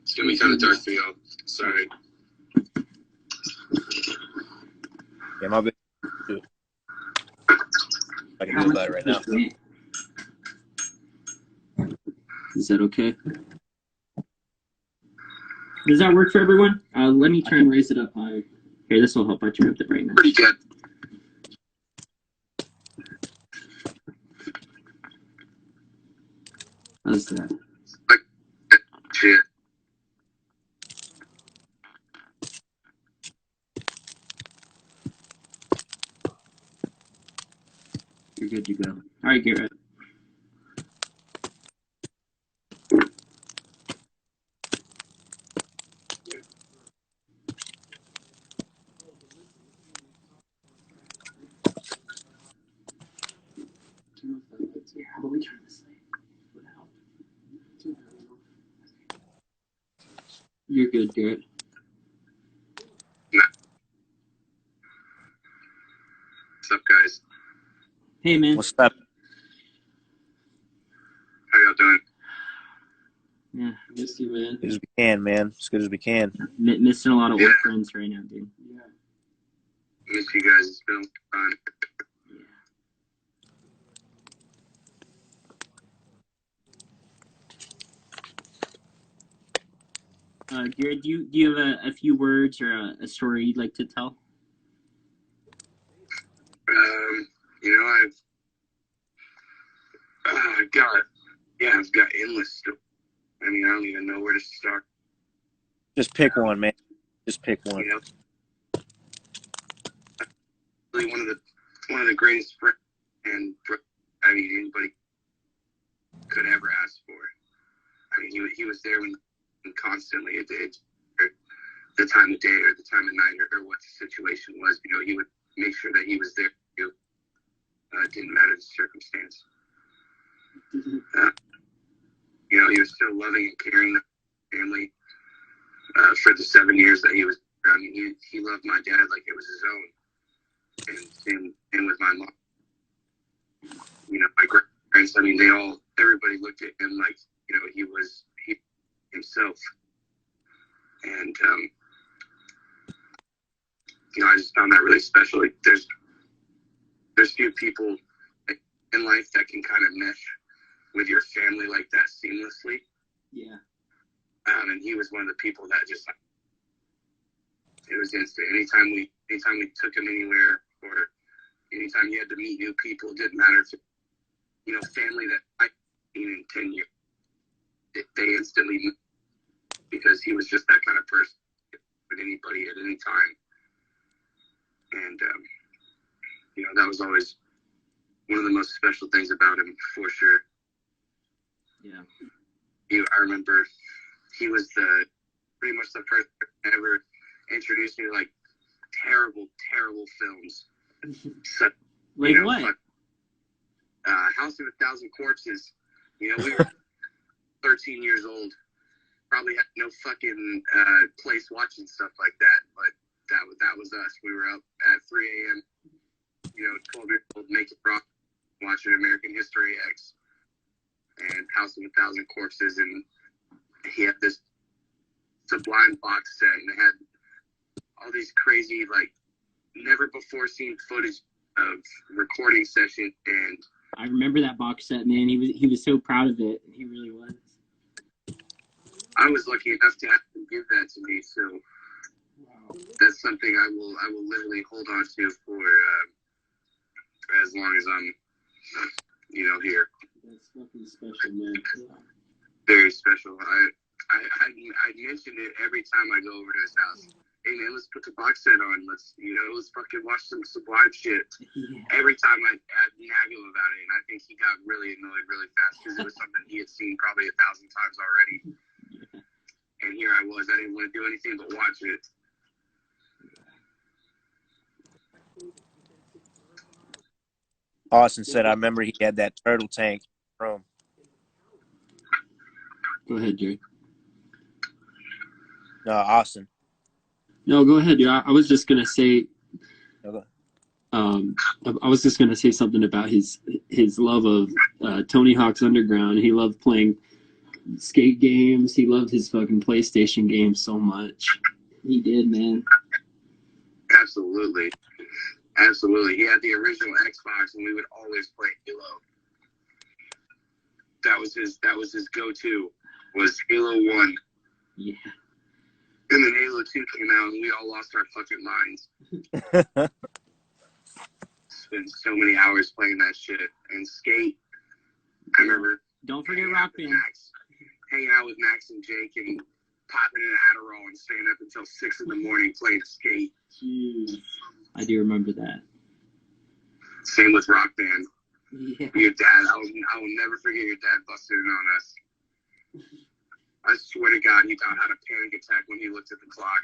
It's gonna be kind of dark for y'all. Sorry. Yeah, my bad. I can do about it right now. Is that okay? Does that work for everyone? Let me try and raise it up higher. Here, this will help. I turned up the brightness. Pretty good. How's that? Shit. You're good to go. All right, Garrett. How about we turn this light? Would that help? You're good, Garrett. What's up, guys? Hey, man. What's up? How y'all doing? Yeah, Missed you, man. As good as we can, man. As good as we can. missing a lot of old friends right now, dude. Yeah. Miss you guys. It's been fun. Garrett, do you have a few words or a story you'd like to tell? You know, I've got endless stuff. I mean, I don't even know where to start. Just pick one, man. Just pick one. You know, really one of the greatest friends, and I mean, anybody could ever ask for. I mean, he was there when constantly a day, or the time of day or the time of night or what the situation was. You know, he would make sure that he was there. It didn't matter the circumstance. You know, he was still loving and caring the family for the 7 years that he was there. I mean, he loved my dad like it was his own, and with my mom. You know, my grandparents. I mean, everybody looked at him like, you know, he himself. And I just found that really special. Like, there's few people in life that can kind of mesh with your family like that seamlessly. Yeah. And he was one of the people that just, it was instant. Anytime we took him anywhere, or anytime you had to meet new people, it didn't matter if, family that I've seen in 10 years, they instantly knew, because he was just that kind of person with anybody at any time. And, that was always one of the most special things about him, for sure. Yeah. I remember he was pretty much the first person that ever introduced me to, like, terrible films. So, Like what? House of a Thousand Corpses. We were 13 years old. Probably had no fucking place watching stuff like that, but that was us. We were up at 3 a.m., 12 years old, making rock, watching American History X and House of a Thousand Corpses, and he had this Sublime box set, and it had all these crazy, like, never before seen footage of recording session. And I remember that box set, man. He was so proud of it. He really was. I was lucky enough to have him give that to me, so that's something I will literally hold on to for as long as I'm here. That's fucking special, man. Yeah. Very special. I mention it every time I go over to his house. Hey man, let's put the box set on. Let's fucking watch some Sublime shit. Yeah. Every time I nag him about it, and I think he got really annoyed really fast, because it was something he had seen probably 1,000 times already. Yeah. And here I was. I didn't want to do anything but watch it. Austin said, I remember he had that turtle tank room. Go ahead, Jerry. No, Austin. No, go ahead, dude. I was just gonna say, Okay. I was just gonna say something about his love of Tony Hawk's Underground. He loved playing skate games. He loved his fucking PlayStation games so much. He did, man. Absolutely. He had the original Xbox, and we would always play Halo. That was his go-to, was Halo 1. Yeah. And then Halo 2 came out, and we all lost our fucking minds. Spent so many hours playing that shit. And Skate, I remember. Don't forget Rock Band. Hanging out with Max and Jake and popping in Adderall and staying up until 6 in the morning playing Skate. Jeez. I do remember that. Same with Rock Band. Yeah. Your dad, I will never forget your dad busted in on us. I swear to God, he about had a panic attack when he looked at the clock.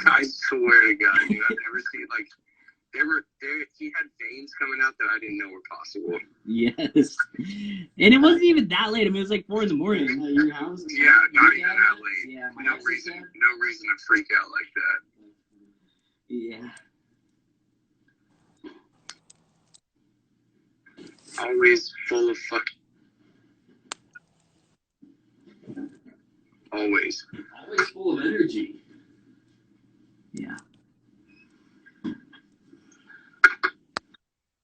I swear to God, dude, I've never seen, like, he had veins coming out that I didn't know were possible. Yes. And it wasn't even that late. I mean, it was like 4 in the morning at your house. Yeah, not even that late. Yeah, no reason to freak out like that. Yeah. Always full of fucking. Always full of energy. Yeah.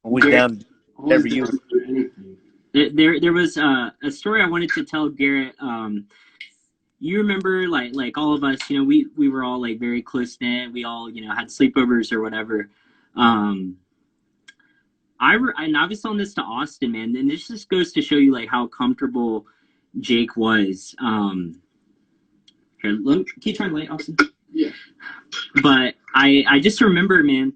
We down every year. There was a story I wanted to tell Garrett. You remember, like all of us, we were all like very close knit. We all, had sleepovers or whatever. And I was telling this to Austin, man, and this just goes to show you like how comfortable Jake was. Here, keep trying to light, Austin. Yeah. But I just remember, man,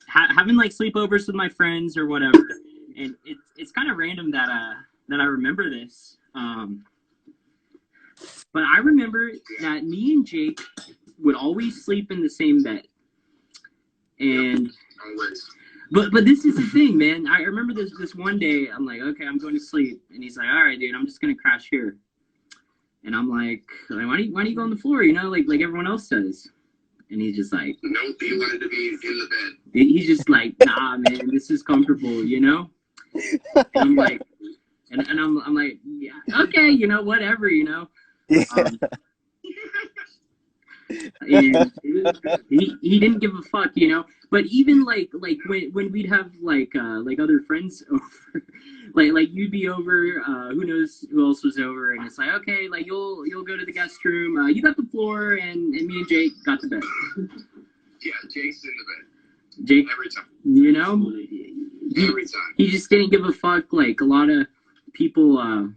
having like sleepovers with my friends or whatever, and it's kind of random that I remember this. But I remember that me and Jake would always sleep in the same bed, and always. But this is the thing, man. I remember this one day. I'm like, okay, I'm going to sleep, and he's like, all right, dude, I'm just gonna crash here. And I'm like, why do you go on the floor? Like everyone else does. And he's just like, nope, he wanted to be in the bed. He's just like, nah, man, this is comfortable, And I'm like, and I'm like, yeah, okay, whatever, Yeah. And he didn't give a fuck, you know. But even like when we'd have like other friends over, like you'd be over, who knows who else was over, and it's like, okay, like you'll go to the guest room, you got the floor, and me and Jake got the bed. Yeah, Jake's in the bed Jake, every time. you know, Every time. he just didn't give a fuck. Like a lot of people, and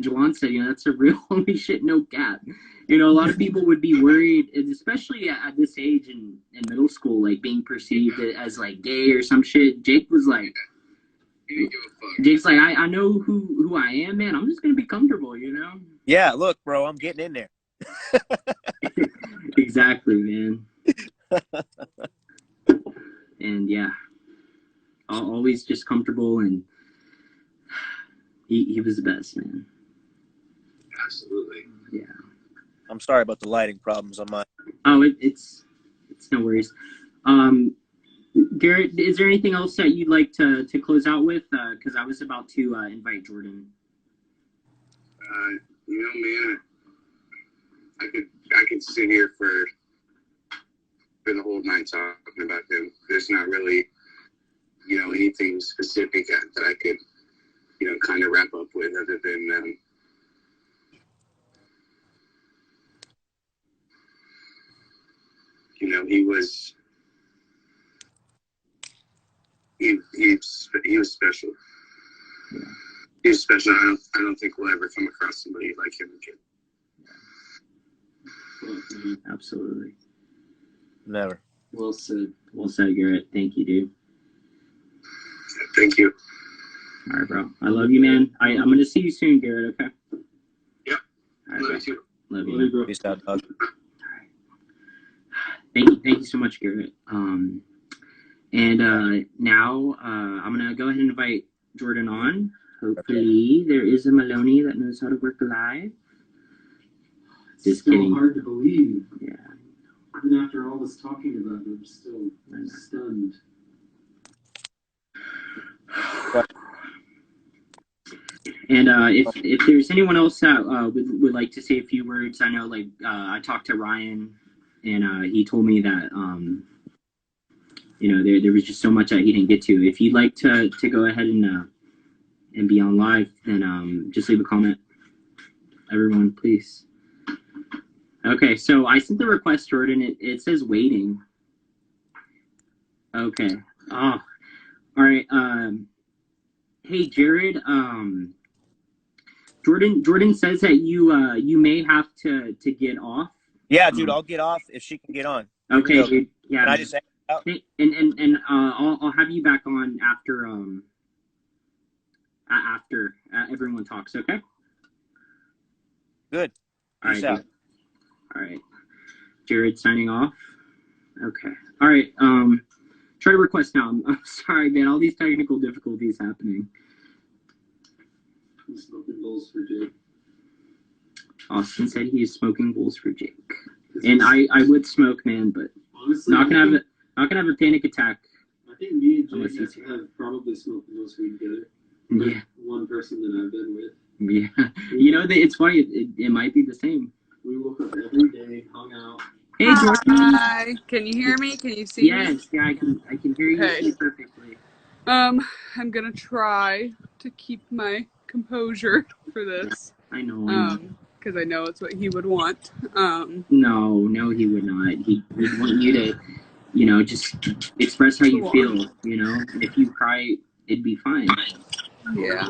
Jawan said, you know, that's a real holy shit, no cap. You know, a lot of people would be worried, especially at this age in middle school, like being perceived as like gay or some shit. Jake was like, He didn't give a fuck. Jake's like, I know who I am, man. I'm just gonna be comfortable, you know. Yeah, look, bro, I'm getting in there. Exactly, man. And yeah, always just comfortable, and he was the best, man. Absolutely. Yeah. I'm sorry about the lighting problems on mine. Oh, it's no worries. Garrett, is there anything else that you'd like to close out with? Because I was about to invite Jordan. You know, man, I could sit here for the whole night talking about him. There's not really, you know, anything specific that I could, you know, kind of wrap up with other than you know, he was special. Yeah. He was special. I don't think we'll ever come across somebody like him again. Absolutely. Never. Well said. Well said, Garrett. Thank you, dude. Thank you. All right, bro. I love you, man. I'm going to see you soon, Garrett, okay? Yep. All right, Love bro. you too. Love you, bro. Peace out, dog. Thank you so much, Garrett. Now I'm gonna go ahead and invite Jordan on. Hopefully, there is a Maloney that knows how to work live. Just still kidding. Hard to believe. Yeah. Even after all this talking about it, I'm still stunned. And if there's anyone else that would like to say a few words, I know I talked to Ryan, and he told me that you know there was just so much that he didn't get to. If you'd like to go ahead and be on live, then just leave a comment. Everyone, please. Okay, so I sent the request, Jordan. It says waiting. Okay. Oh, all right. Hey, Jared. Jordan says that you may have to get off. Yeah, dude, I'll get off if she can get on. Okay, dude. Yeah. Can I just hang out? And I'll have you back on after everyone talks. Okay. Good. All Peace right. out. Dude. All right. Jared signing off. Okay. All right. Try to request now. I'm sorry, man. All these technical difficulties happening. I'm smoking bowls for Jake. Austin said he is smoking bowls for Jake, and I would smoke, man, but honestly, not gonna have a panic attack. I think me and Jake have probably smoked the most weed together. Yeah. One person that I've been with. Yeah. You know, it's funny. It might be the same. We woke up every day, hung out. Hey, Jordan. Hi. Can you hear me? Can you see me? Yes. Yeah, I can hear you Okay. perfectly. I'm gonna try to keep my composure for this. I know. Because I know it's what he would want. No, he would not. He'd want you to, you know, just express how you feel. You know, if you cry, it'd be fine. Yeah.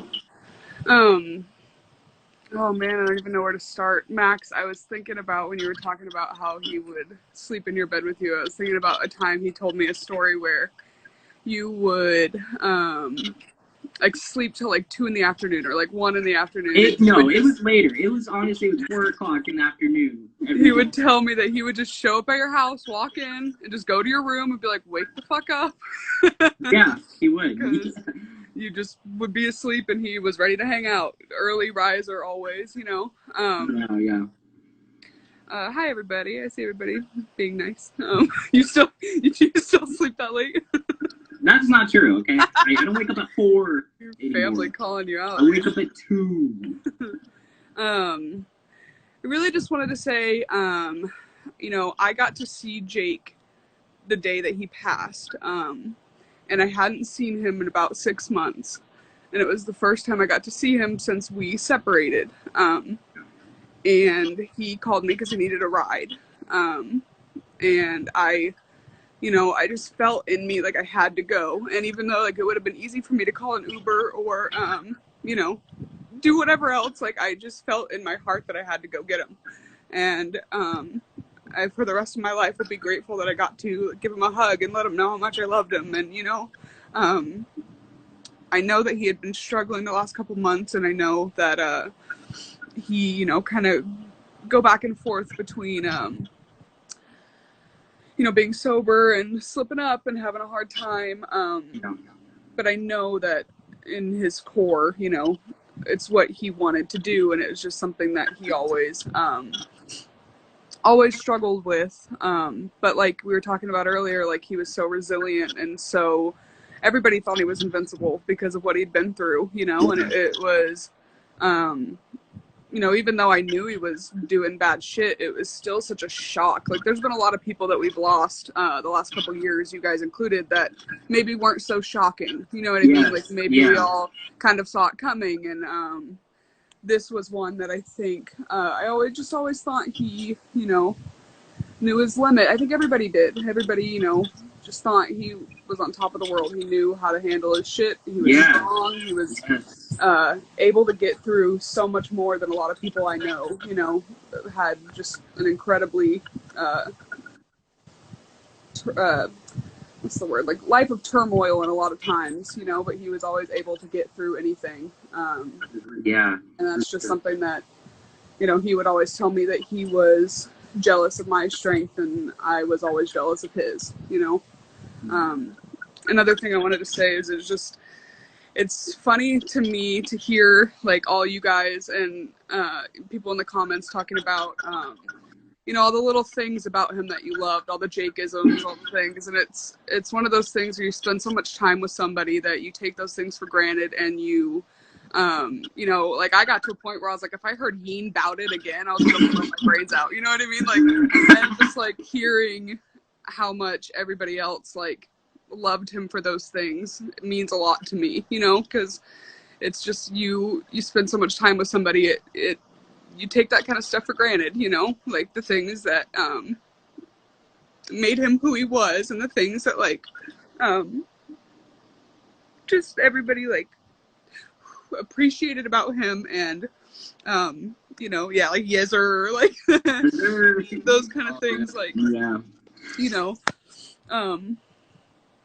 Oh man, I don't even know where to start. Max, I was thinking about when you were talking about how he would sleep in your bed with you. I was thinking about a time he told me a story where you would like sleep till like 2 in the afternoon or like 1 in the afternoon. It was later. It was 4 o'clock in the afternoon. He would tell me that he would just show up at your house, walk in, and just go to your room and be like, "Wake the fuck up." Yeah, he would. Because you just would be asleep and he was ready to hang out. Early riser always, you know. Yeah. Hi everybody. I see everybody being nice. You still sleep that late? That's not true, okay? I don't wake up at 4 Your anymore. family calling you out. I wake up at 2. I really just wanted to say, you know, I got to see Jake the day that he passed. And I hadn't seen him in about 6 months. And it was the first time I got to see him since we separated. And he called me because he needed a ride. And I just felt in me like I had to go. And even though like it would have been easy for me to call an Uber or, you know, do whatever else, like I just felt in my heart that I had to go get him. And I, for the rest of my life, will be grateful that I got to give him a hug and let him know how much I loved him. And, you know, I know that he had been struggling the last couple months, and I know that he, you know, kind of go back and forth between, you know, being sober and slipping up and having a hard time. But I know that in his core, you know, it's what he wanted to do, and it was just something that he always struggled with. But like we were talking about earlier, like he was so resilient, and so everybody thought he was invincible because of what he'd been through, you know. And it was, you know, even though I knew he was doing bad shit, it was still such a shock. Like there's been a lot of people that we've lost the last couple of years, you guys included, that maybe weren't so shocking, you know what I mean? Like maybe we all kind of saw it coming. And this was one that I think I always thought he, you know, knew his limit. I think everybody did. Everybody, you know, just thought he was on top of the world. He knew how to handle his shit. He was strong. He was able to get through so much more than a lot of people I know, you know, had just an incredibly, what's the word? Like life of turmoil in a lot of times, you know, but he was always able to get through anything. And that's just something that, you know, he would always tell me that he was jealous of my strength and I was always jealous of his, you know. Another thing I wanted to say is it's funny to me to hear like all you guys and people in the comments talking about you know, all the little things about him that you loved, all the Jake-isms, all the things. And it's one of those things where you spend so much time with somebody that you take those things for granted, and you know, like I got to a point where I was like, if I heard Yeen bout it again, I was gonna blow my brains out. You know what I mean? Like, and just like hearing how much everybody else like loved him for those things, it means a lot to me, you know, because it's just you spend so much time with somebody, you take that kind of stuff for granted, you know, like the things that made him who he was, and the things that like just everybody like appreciated about him. And you know, like Yezer, like those kind of things, like you know,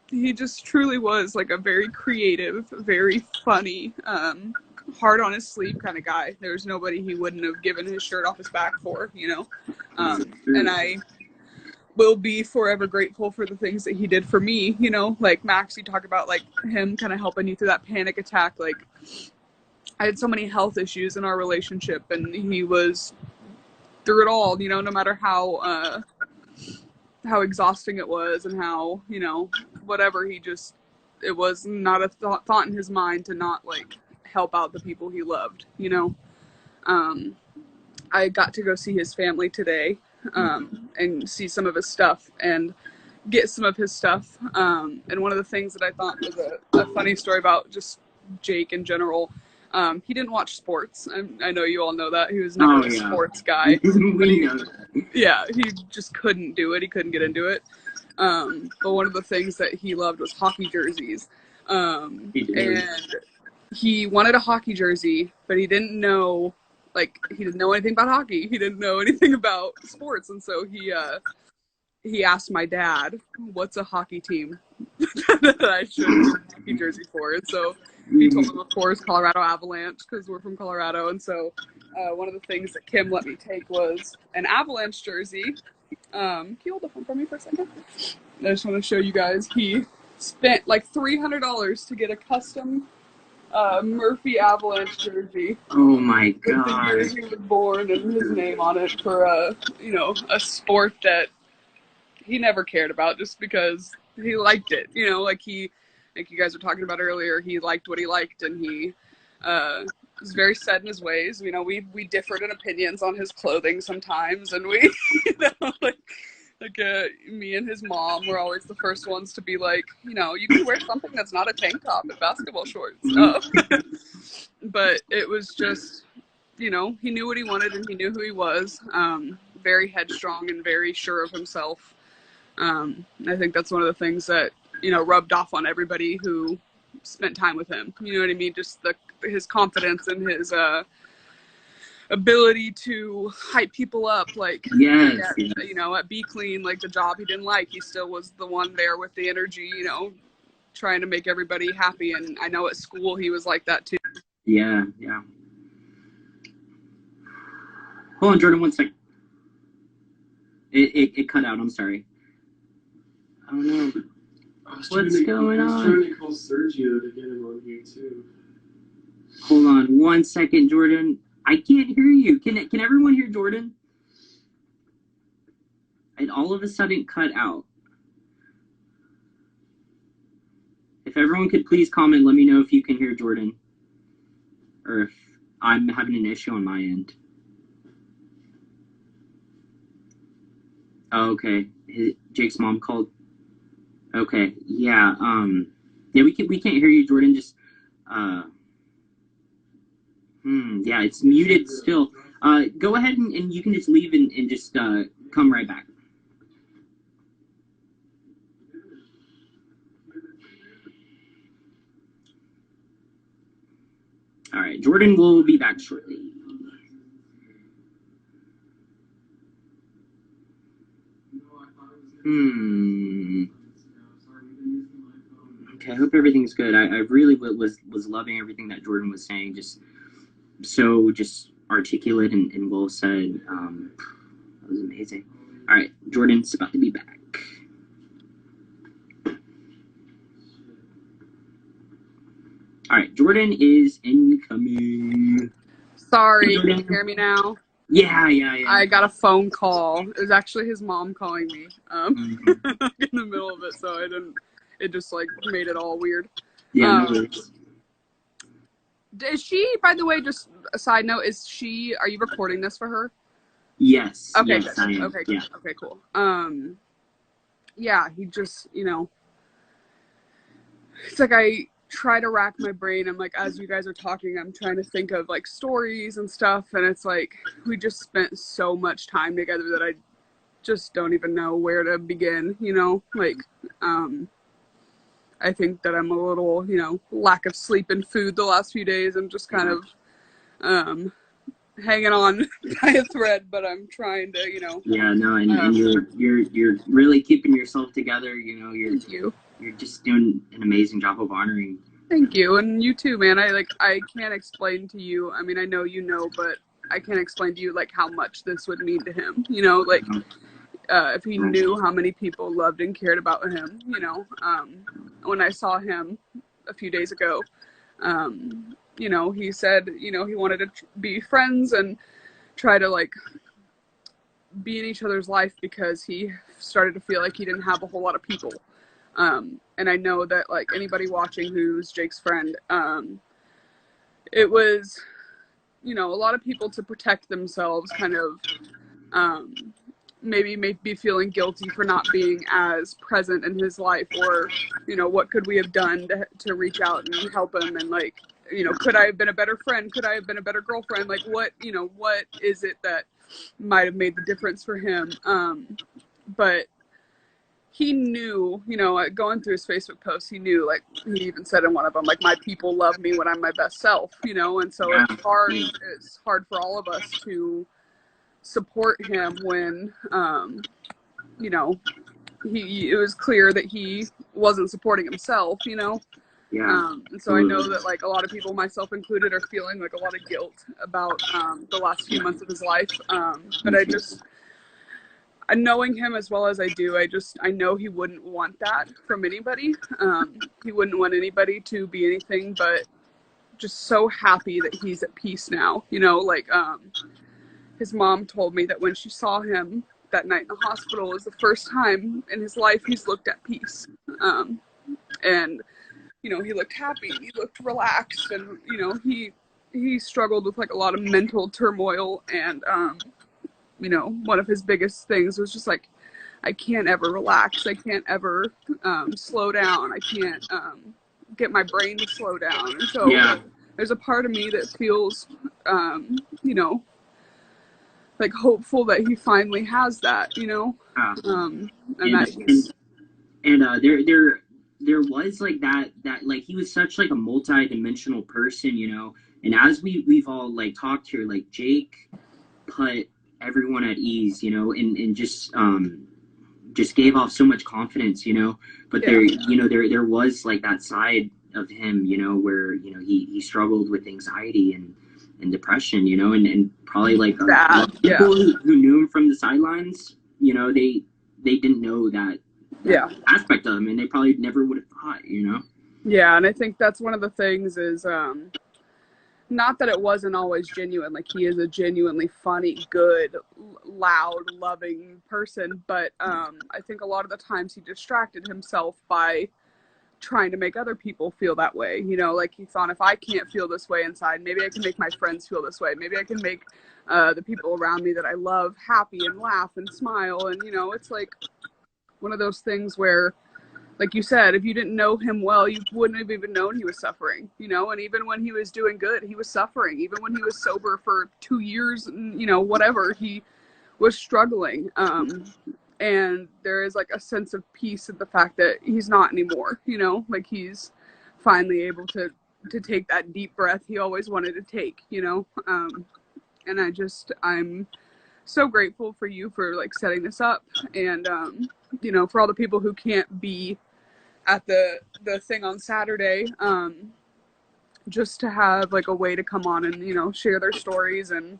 he just truly was like a very creative, very funny, hard on his sleeve kind of guy. There's nobody he wouldn't have given his shirt off his back for, you know. And I will be forever grateful for the things that he did for me, you know. Like Max, you talk about like him kind of helping you through that panic attack. Like I had so many health issues in our relationship, and he was through it all, you know, no matter how exhausting it was and how, you know, whatever, it was not a thought in his mind to not like help out the people he loved, you know. I got to go see his family today, and see some of his stuff and get some of his stuff. And one of the things that I thought was a funny story about just Jake in general, he didn't watch sports. I know you all know that. He was never a sports guy. Yeah, he just couldn't do it. He couldn't get into it. But one of the things that he loved was hockey jerseys. And he wanted a hockey jersey, but he didn't know anything about hockey. He didn't know anything about sports. And so he asked my dad, what's a hockey team that I should get a hockey jersey for? And so he told him, of course, Colorado Avalanche, because we're from Colorado. And so one of the things that Kim let me take was an Avalanche jersey. Can you hold the phone for me for a second? I just want to show you guys. He spent like $300 to get a custom Murphy Avalanche jersey. Oh my God! With the god! year he was born and his name on it for a sport that he never cared about, just because he liked it. You know, like you guys were talking about earlier, he liked what he liked, and he was very set in his ways. You know, we differed in opinions on his clothing sometimes, and we, you know, me and his mom were always the first ones to be like, you know, you can wear something that's not a tank top and basketball shorts. But it was just, you know, he knew what he wanted and he knew who he was. Very headstrong and very sure of himself. I think that's one of the things that, you know, rubbed off on everybody who spent time with him. You know what I mean? Just his confidence and his ability to hype people up. Like, Yes. you know, at Be Clean, like the job he didn't like, he still was the one there with the energy, you know, trying to make everybody happy. And I know at school he was like that too. Yeah. Hold on, Jordan, 1 second. It cut out. I'm sorry. I don't know. What's going on? I was trying to call Sergio to get him on here too. Hold on 1 second, Jordan. I can't hear you. Can everyone hear Jordan? It all of a sudden cut out. If everyone could please comment, let me know if you can hear Jordan. Or if I'm having an issue on my end. Oh, okay. Jake's mom called. Okay. Yeah. Yeah, we can't hear you, Jordan. Just yeah, it's muted still. Go ahead and you can just leave and just come right back. All right, Jordan will be back shortly. Okay, I hope everything's good. I really was loving everything that Jordan was saying. Just so articulate and well said. That was amazing. All right, Jordan's about to be back. All right, Jordan is incoming. Sorry, can you hear me now? Yeah. I got a phone call. It was actually his mom calling me in the middle of it, so it just like made it all weird. Yeah, no worries. Is she, by the way, just a side note, are you recording this for her? Yes. Okay, yes, good. I am. Okay, yeah. Okay, cool. Yeah, he just, you know, it's like I try to rack my brain. I'm like, as you guys are talking, I'm trying to think of like stories and stuff, and it's like we just spent so much time together that I just don't even know where to begin, you know? Like, I think that I'm a little, you know, lack of sleep and food the last few days. I'm just kind of hanging on by a thread, but I'm trying to, you know. Yeah, no, and you're really keeping yourself together. You know, Thank you. You're just doing an amazing job of honoring. Thank you, and you too, man. I can't explain to you. I mean, I know you know, but I can't explain to you like how much this would mean to him. You know, like if he knew how many people loved and cared about him. You know, when I saw him a few days ago, you know, he said, you know, he wanted to be friends and try to like be in each other's life because he started to feel like he didn't have a whole lot of people. And I know that like anybody watching who's Jake's friend, it was, you know, a lot of people to protect themselves kind of, maybe be feeling guilty for not being as present in his life, or, you know, what could we have done to reach out and help him? And like, you know, could I have been a better friend? Could I have been a better girlfriend? Like what is it that might have made the difference for him? But he knew, you know, going through his Facebook posts, he knew, like, he even said in one of them, like, my people love me when I'm my best self, you know, and so it's hard for all of us to support him when, you know, it was clear that he wasn't supporting himself, you know. Yeah. And so I know that, like, a lot of people, myself included, are feeling, like, a lot of guilt about the last few months of his life, but knowing him as well as I do, I know he wouldn't want that from anybody. He wouldn't want anybody to be anything but just so happy that he's at peace now. You know, like, his mom told me that when she saw him that night in the hospital, it was the first time in his life he's looked at peace. And, you know, he looked happy, he looked relaxed, and, you know, he struggled with like a lot of mental turmoil, and you know, one of his biggest things was just like, I can't ever relax. I can't ever slow down. I can't get my brain to slow down. And so there's a part of me that feels, you know, like hopeful that he finally has that, you know, and there was like that like he was such like a multi-dimensional person, you know, and as we've all like talked here, like Jake put everyone at ease, you know, and just gave off so much confidence, you know, but there, you know, there was like that side of him, you know, where, you know, he struggled with anxiety and depression, you know, and probably like people who knew him from the sidelines, you know, they didn't know that aspect of him, and they probably never would have thought, you know. Yeah, and I think that's one of the things is not that it wasn't always genuine. Like, he is a genuinely funny, good, loud, loving person, but I think a lot of the times he distracted himself by trying to make other people feel that way, you know, like he thought, if I can't feel this way inside, maybe I can make my friends feel this way, maybe I can make the people around me that I love happy and laugh and smile. And, you know, it's like one of those things where, like you said, if you didn't know him well, you wouldn't have even known he was suffering, you know, and even when he was doing good, he was suffering. Even when he was sober for 2 years, you know, whatever, he was struggling. And there is like a sense of peace in the fact that he's not anymore, you know, like he's finally able to take that deep breath he always wanted to take, you know. And I'm so grateful for you for like setting this up, and you know, for all the people who can't be at the thing on Saturday, just to have like a way to come on and, you know, share their stories and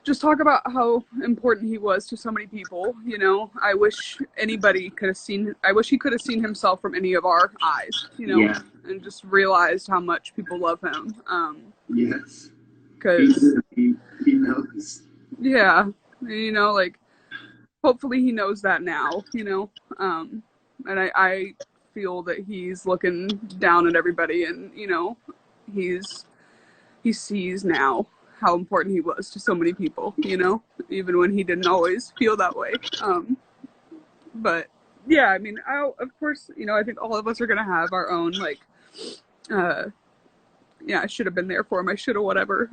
just talk about how important he was to so many people, you know. I wish he could have seen himself from any of our eyes, you know, and just realized how much people love him. Yes. Because he knows. Yeah, you know, like, hopefully he knows that now, you know. And I feel that he's looking down at everybody, and, you know, he sees now how important he was to so many people, you know, even when he didn't always feel that way. But yeah, I mean, of course, you know, I think all of us are going to have our own, like, I should have been there for him, I should have whatever.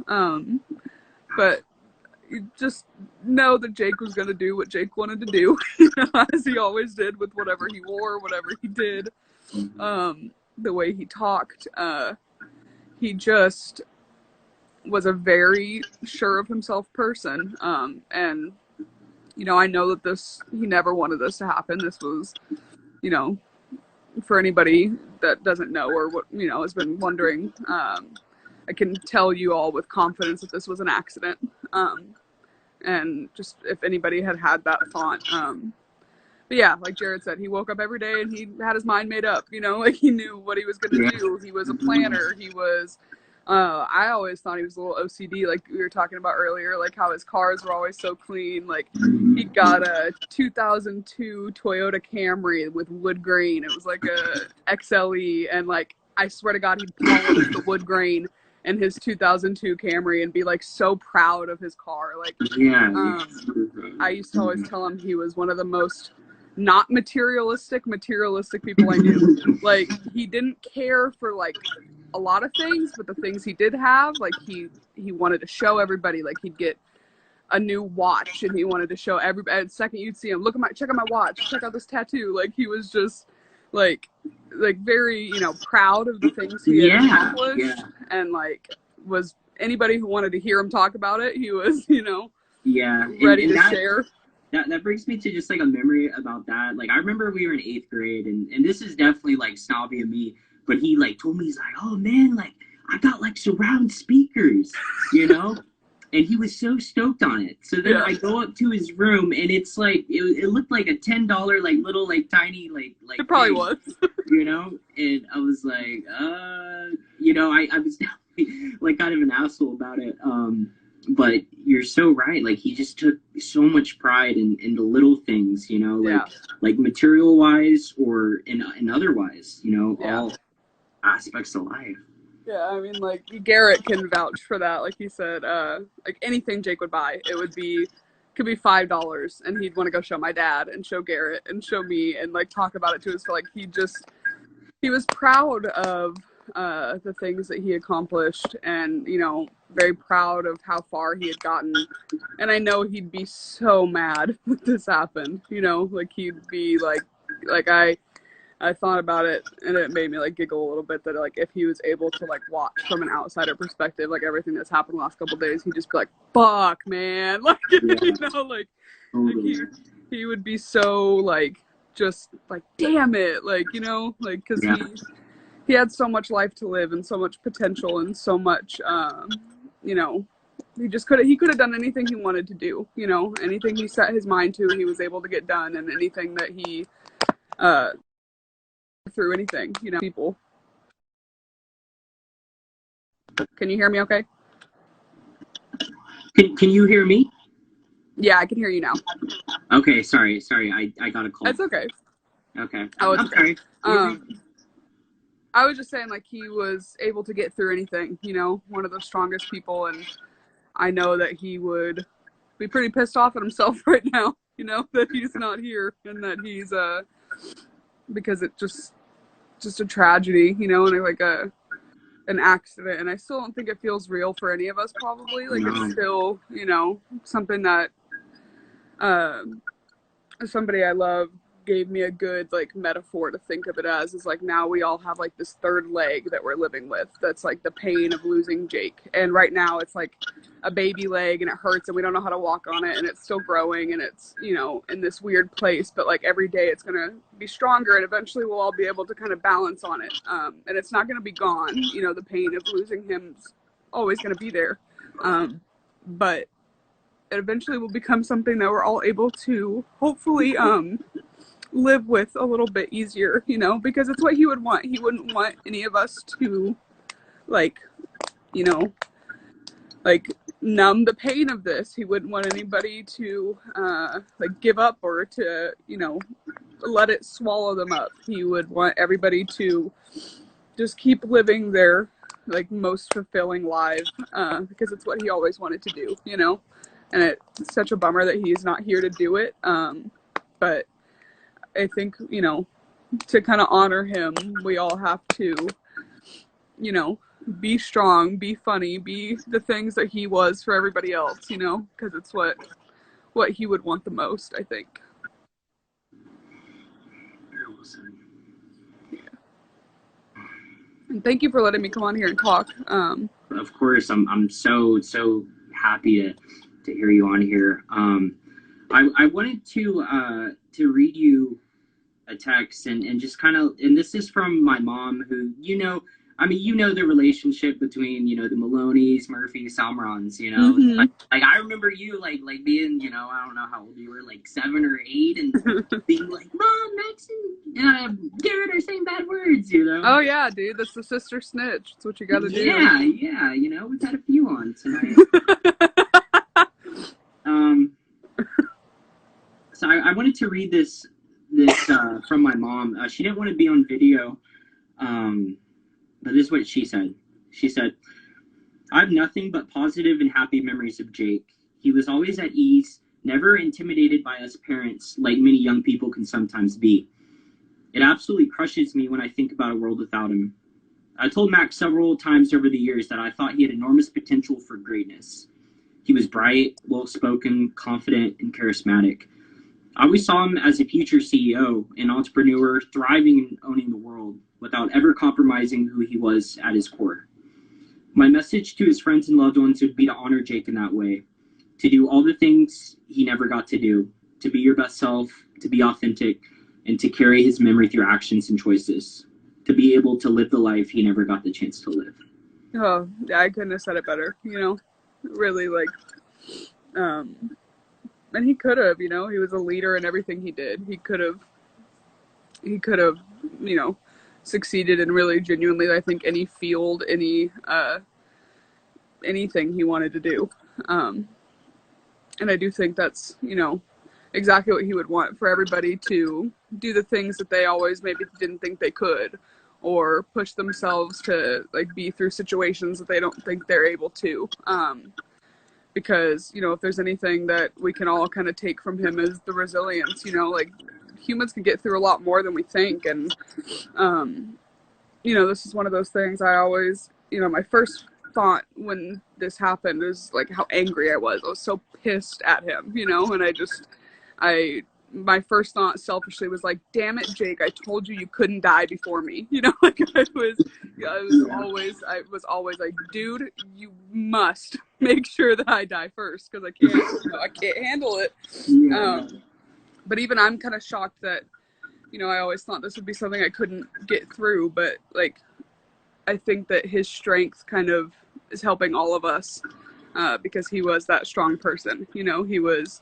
But you just know that Jake was going to do what Jake wanted to do, as he always did with whatever he wore, whatever he did, the way he talked. He just was a very sure of himself person. And, you know, I know that he never wanted this to happen. This was, you know, for anybody that doesn't know or what, you know, has been wondering, I can tell you all with confidence that this was an accident. And just if anybody had that thought, but yeah, like Jared said, he woke up every day and he had his mind made up, you know, like he knew what he was going to do. He was a planner. He was, I always thought he was a little OCD, like we were talking about earlier, like how his cars were always so clean. Like, he got a 2002 Toyota Camry with wood grain. It was like a XLE, and like, I swear to God, he'd polish the wood grain in his 2002 Camry and be like so proud of his car. Like, I used to always tell him he was one of the most not materialistic people I knew. Like, he didn't care for like a lot of things, but the things he did have, like, he wanted to show everybody. Like, he'd get a new watch and he wanted to show everybody. The second you'd see him, check out my watch, check out this tattoo. Like, he was just like very, you know, proud of the things he had accomplished, and like, was anybody who wanted to hear him talk about it, he was, you know, ready to share. That brings me to just like a memory about that. Like, I remember we were in 8th grade, and this is definitely like snobby of me, but he like told me, he's like, oh man, like, I got like surround speakers, you know? And he was so stoked on it. So then I go up to his room, and it's like, it looked like a $10 like little like tiny like it probably was, you know? And I was like, you know, I was definitely like kind of an asshole about it. But you're so right. Like, he just took so much pride in the little things, you know, like material wise or in otherwise, you know, all aspects of life. Yeah, I mean, like, Garrett can vouch for that. Like he said, like anything Jake would buy, could be $5, and he'd want to go show my dad and show Garrett and show me and like talk about it to us. So like he was proud of the things that he accomplished, and very proud of how far he had gotten. And I know he'd be so mad that this happened. Like he'd be like I thought about it, and it made me like giggle a little bit that like if he was able to like watch from an outsider perspective, like everything that's happened the last couple of days, he'd just be like, "Fuck, man!" Like Totally. he would be so like just like, "Damn it!" Like like because he had so much life to live and so much potential and so much he could have done anything he wanted to do. Anything he set his mind to, he was able to get done, and anything that he through anything, people. Can you hear me okay? Can you hear me? Yeah, I can hear you now. Okay, sorry. I got a call. That's okay. Okay. Oh, it's okay. I was just saying, like, he was able to get through anything, one of the strongest people, and I know that he would be pretty pissed off at himself right now, that he's not here, and that he's, because it just a tragedy, and like an accident, and I still don't think it feels real for any of us, probably. Like, it's still, something that somebody I love gave me a good like metaphor to think of it as, is like, now we all have like this third leg that we're living with, that's like the pain of losing Jake. And right now it's like a baby leg, and it hurts, and we don't know how to walk on it, and it's still growing, and it's in this weird place, but like every day it's gonna be stronger, and eventually we'll all be able to kind of balance on it, and it's not gonna be gone. The pain of losing him's always gonna be there, but it eventually will become something that we're all able to hopefully live with a little bit easier, because it's what he would want. He wouldn't want any of us to like numb the pain of this. He wouldn't want anybody to like give up, or to let it swallow them up. He would want everybody to just keep living their like most fulfilling life, because it's what he always wanted to do, and it's such a bummer that he's not here to do it, but I think to kind of honor him, we all have to be strong, be funny, be the things that he was for everybody else, because it's what he would want the most, I think. Yeah. And thank you for letting me come on here and talk. Of course, I'm so happy to hear you on here. I wanted to read you a text and just kind of, and this is from my mom, who the relationship between the Maloneys, Murphys, Salmerons, Mm-hmm. like I remember you like being I don't know how old you were, like 7 or 8, and being like, "Mom, Max and Garrett are saying bad words," Oh yeah, dude, that's the sister snitch. That's what you gotta do. Yeah, we've had a few on tonight. So I wanted to read this from my mom. She didn't want to be on video, but this is what she said. She said, "I have nothing but positive and happy memories of Jake. He was always at ease, never intimidated by us parents like many young people can sometimes be. It absolutely crushes me when I think about a world without him. I told Max several times over the years that I thought he had enormous potential for greatness. He was bright, well-spoken, confident, and charismatic. I always saw him as a future CEO, an entrepreneur, thriving and owning the world without ever compromising who he was at his core. My message to his friends and loved ones would be to honor Jake in that way, to do all the things he never got to do, to be your best self, to be authentic, and to carry his memory through actions and choices, to be able to live the life he never got the chance to live." Oh, yeah, I couldn't have said it better, really, like, and he could have, he was a leader in everything he did. He could have, succeeded in really genuinely, I think, any field, anything he wanted to do. And I do think that's, exactly what he would want, for everybody to do the things that they always maybe didn't think they could, or push themselves to like be through situations that they don't think they're able to. Because, you know, if there's anything that we can all kind of take from him is the resilience, you know, like humans can get through a lot more than we think. And, you know, this is one of those things I always, you know, my first thought when this happened is like how angry I was. I was so pissed at him, you know, and my first thought selfishly was like, damn it, Jake, I told you couldn't die before me. You know, like I was always like, dude, you must make sure that I die first because I can't handle it. But even I'm kind of shocked that, you know, I always thought this would be something I couldn't get through, but like, I think that his strength kind of is helping all of us because he was that strong person. You know, he was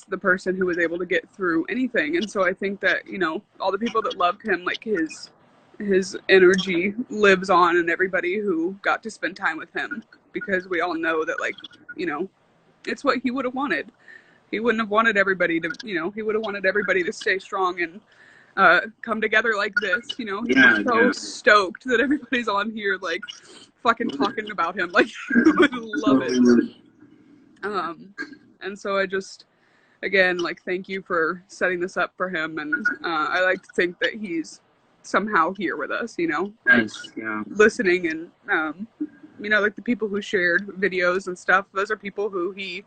the person who was able to get through anything. And so I think that, you know, all the people that loved him, like his energy lives on in everybody who got to spend time with him, because we all know that, like, you know, it's what he would have wanted. He wouldn't have wanted everybody to, you know, he would have wanted everybody to stay strong and come together like this, you know. He's so stoked that everybody's on here, like, fucking talking about him. Like, you would love it. And so I just, again, like, thank you for setting this up for him. And I like to think that he's somehow here with us, you know, listening. And, you know, like the people who shared videos and stuff, those are people who he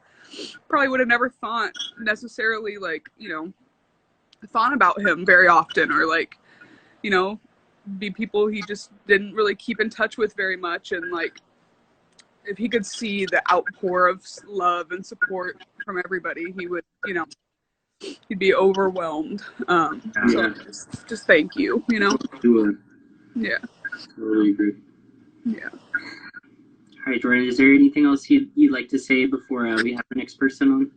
probably would have never thought necessarily, like, you know, thought about him very often, or like, you know, be people he just didn't really keep in touch with very much. And like, if he could see the outpour of love and support from everybody, he would, you know, he'd be overwhelmed. So just thank you, you know. Yeah. Totally agree. Yeah. All right, Jordan, is there anything else you'd like to say before we have the next person on?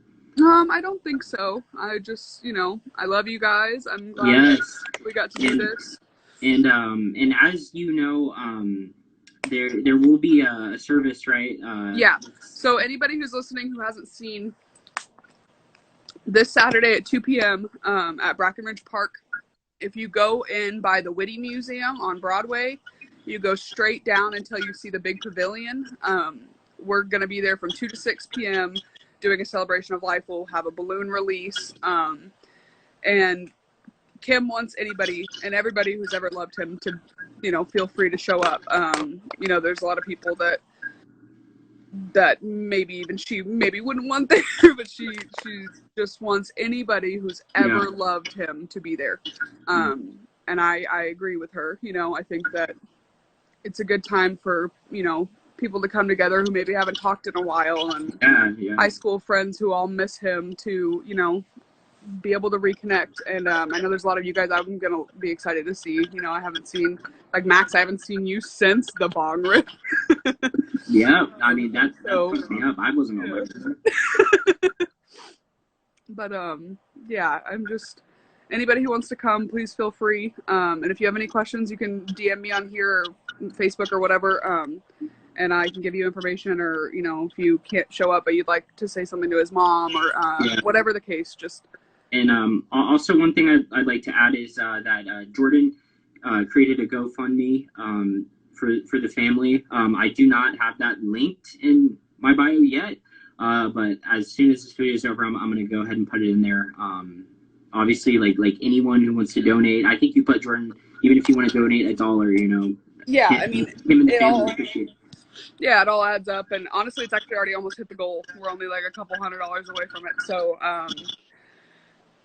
I don't think so. I just, you know, I love you guys. I'm glad we got to do this. And as you know, there will be a service, right? Yeah. So anybody who's listening who hasn't seen, this Saturday at 2 p.m. At Brackenridge Park, if you go in by the Whitty Museum on Broadway, you go straight down until you see the big pavilion. We're going to be there from 2 to 6 p.m. doing a celebration of life. We'll have a balloon release. And Kim wants anybody and everybody who's ever loved him to, you know, feel free to show up. You know, there's a lot of people that maybe even she maybe wouldn't want there, but she just wants anybody who's ever loved him to be there. And I agree with her. You know, I think that it's a good time for, you know, people to come together who maybe haven't talked in a while, and high school friends who all miss him to, you know, be able to reconnect. And I know there's a lot of you guys I'm gonna be excited to see. You know, I haven't seen, like, Max, I haven't seen you since the bong rip. Yeah, I mean, that fucked me up. I wasn't aware of that. But yeah, I'm just, anybody who wants to come, please feel free. And if you have any questions, you can DM me on here, or Facebook, or whatever. And I can give you information, or, you know, if you can't show up but you'd like to say something to his mom, or whatever the case, just. And also one thing I'd like to add is that Jordan created a GoFundMe for the family. I do not have that linked in my bio yet, but as soon as this video is over, I'm going to go ahead and put it in there. Obviously, like anyone who wants to donate, I think you put, Jordan, even if you want to donate $1, you know. Yeah, I mean, him and the family appreciate it. Yeah, it all adds up, and honestly, it's actually already almost hit the goal. We're only like a couple $100 away from it, so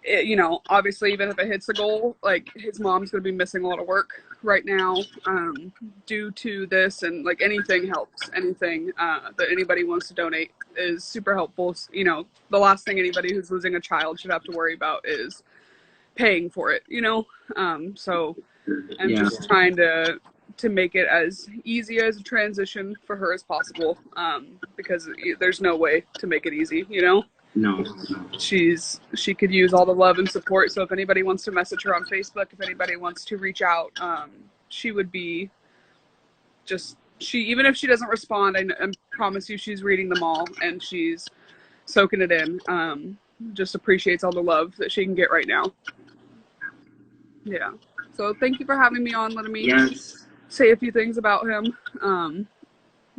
you know, obviously, even if it hits the goal, like, his mom's gonna be missing a lot of work right now due to this, and like, anything helps. Anything that anybody wants to donate is super helpful. You know, the last thing anybody who's losing a child should have to worry about is paying for it, you know. So I'm just trying to make it as easy as a transition for her as possible, because there's no way to make it easy, you know. No. She could use all the love and support. So if anybody wants to message her on Facebook, if anybody wants to reach out, she would be just, even if she doesn't respond, I promise you she's reading them all and she's soaking it in. Just appreciates all the love that she can get right now. Yeah. So thank you for having me on, letting me Yes. say a few things about him.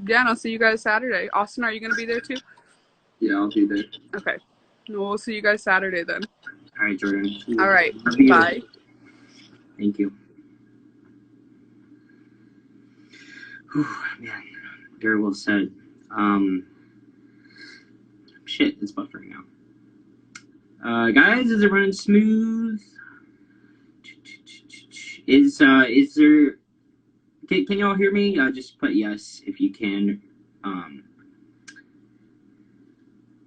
Yeah, and I'll see you guys Saturday. Austin, are you going to be there too? Yeah, I'll be there. Okay. Well, we'll see you guys Saturday then. All right, Jordan. All right. Love you. Bye. Thank you. Whew, man, very well said. Shit, it's buffering now. Guys, is it running smooth? Is there? Can y'all hear me? Just put yes if you can.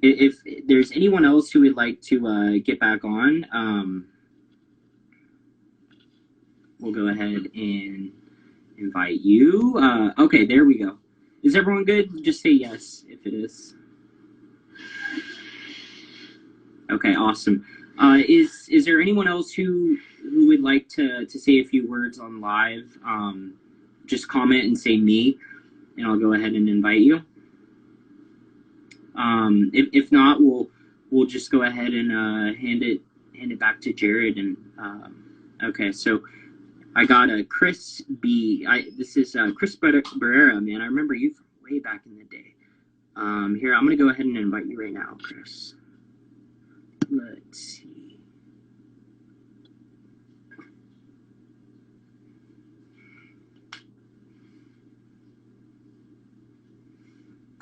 If there's anyone else who would like to get back on, we'll go ahead and invite you. Okay, there we go. Is everyone good? Just say yes if it is. Okay, awesome. Is there anyone else who would like to say a few words on live? Just comment and say me, and I'll go ahead and invite you. If not, we'll just go ahead and hand it back to Jared. And okay, so I got a Chris B. This is Chris Barrera, man. I remember you from way back in the day. Here, I'm gonna go ahead and invite you right now, Chris. Let's see.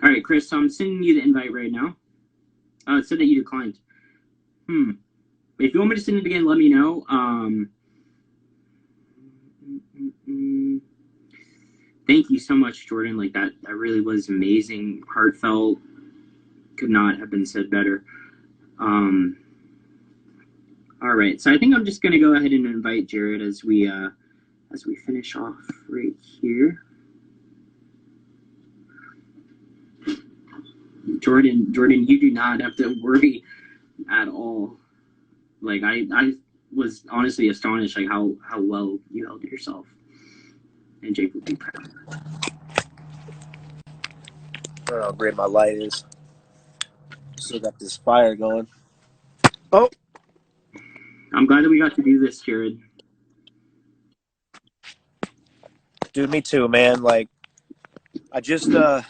All right, Chris, so I'm sending you the invite right now. It said that you declined. If you want me to send it again, let me know. Thank you so much, Jordan. Like that really was amazing, heartfelt. Could not have been said better. All right, so I think I'm just gonna go ahead and invite Jared as we finish off right here. Jordan, you do not have to worry at all. Like I was honestly astonished, like how well you held yourself, and Jake would be proud. I don't know how great my light is. Still got this fire going. Oh, I'm glad that we got to do this, Jared. dude, me too, man. Like, I just I'm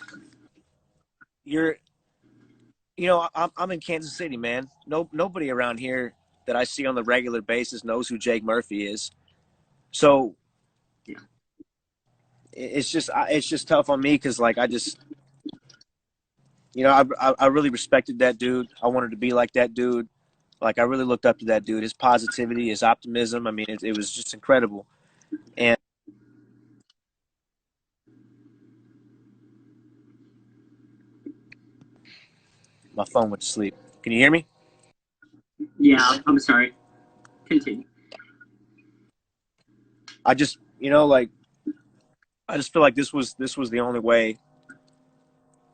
in Kansas City, man. Nobody around here that I see on the regular basis knows who Jake Murphy is. So yeah, it's just tough on me because like I just, I really respected that dude. I wanted to be like that dude. Like I really looked up to that dude. His positivity, his optimism. I mean, it was just incredible. And my phone went to sleep. Can you hear me? Yeah, I'm sorry. Continue. I just, I just feel like this was the only way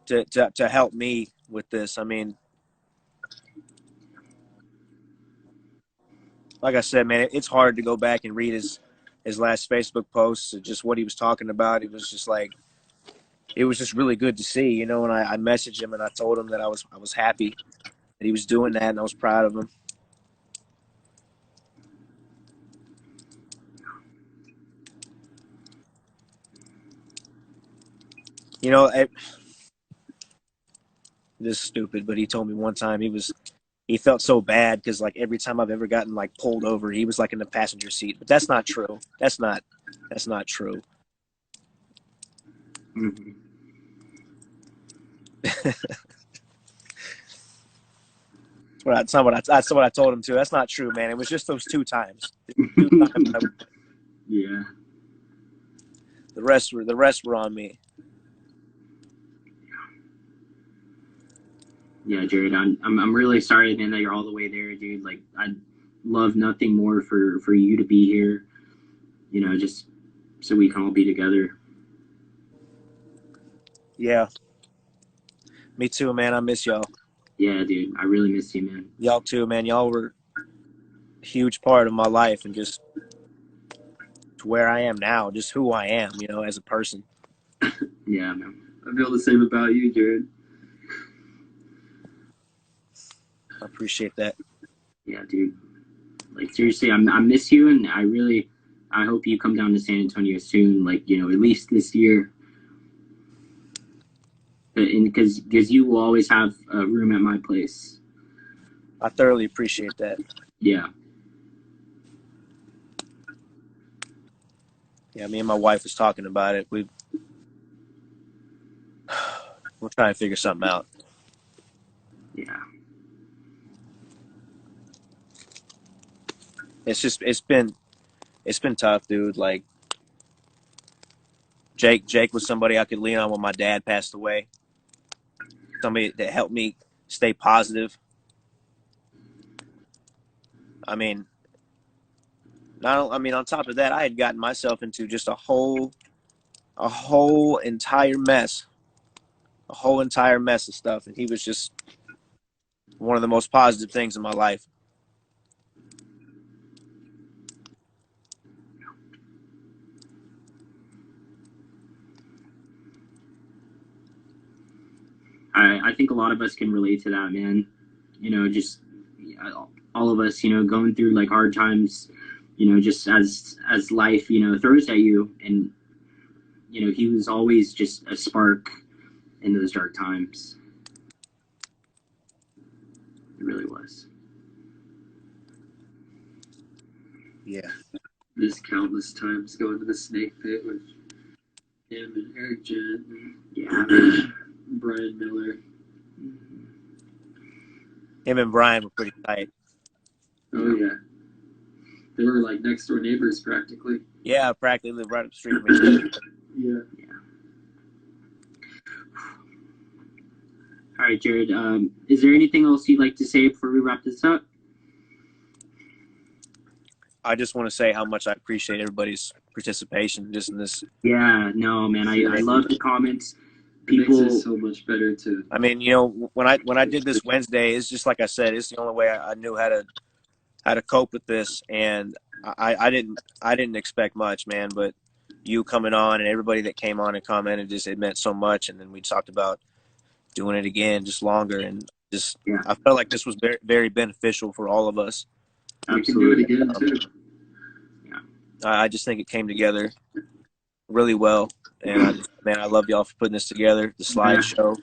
to help me with this. I mean, like I said, man, it's hard to go back and read his last Facebook posts, just what he was talking about. It was just like, it was just really good to see, and I messaged him and I told him that I was happy that he was doing that and I was proud of him. This is stupid, but he told me one time he felt so bad because like every time I've ever gotten like pulled over, he was like in the passenger seat. But that's not true. That's not true. Mm-hmm. That's what I told him too. That's not true, man. It was just those two times. Yeah. The rest were on me. Yeah, Jared, I'm really sorry, man, that you're all the way there, dude. Like, I'd love nothing more for you to be here, just so we can all be together. Yeah. Me too, man. I miss y'all. Yeah, dude, I really miss you, man. Y'all too, man. Y'all were a huge part of my life and just to where I am now, just who I am, as a person. Yeah, man. I feel the same about you, Jared. I appreciate that. Yeah, dude. Like, seriously, I miss you, and I really I hope you come down to San Antonio soon, like, you know, at least this year. Because you will always have a room at my place. I thoroughly appreciate that. Yeah. Yeah, me and my wife was talking about it. We're trying to figure something out. Yeah. It's been tough, dude. Like Jake was somebody I could lean on when my dad passed away. Somebody that helped me stay positive. I mean, on top of that, I had gotten myself into just a whole entire mess of stuff, and he was just one of the most positive things in my life. I think a lot of us can relate to that, man. You know, just all of us, you know, going through like hard times, you know, just as life, you know, throws at you. And, you know, he was always just a spark in those dark times. It really was. Yeah. There's countless times going to the snake pit with him and Eric Jent and Brian Miller. Him and Brian were pretty tight. Oh yeah. They were like next door neighbors practically. Yeah, practically lived right up the street from each other. Yeah. All right, Jared. Is there anything else you'd like to say before we wrap this up? I just want to say how much I appreciate everybody's participation just in this. Yeah, no, man. I love the comments. People, it makes it so much better too. I mean, you know, when I did this Wednesday, it's just like I said, it's the only way I knew how to cope with this, and I didn't expect much, man. But you coming on and everybody that came on and commented, just it meant so much. And then we talked about doing it again, just longer, and just I felt like this was very, very beneficial for all of us. We can do it again too. I just think it came together really well, and I love y'all for putting this together. The slideshow.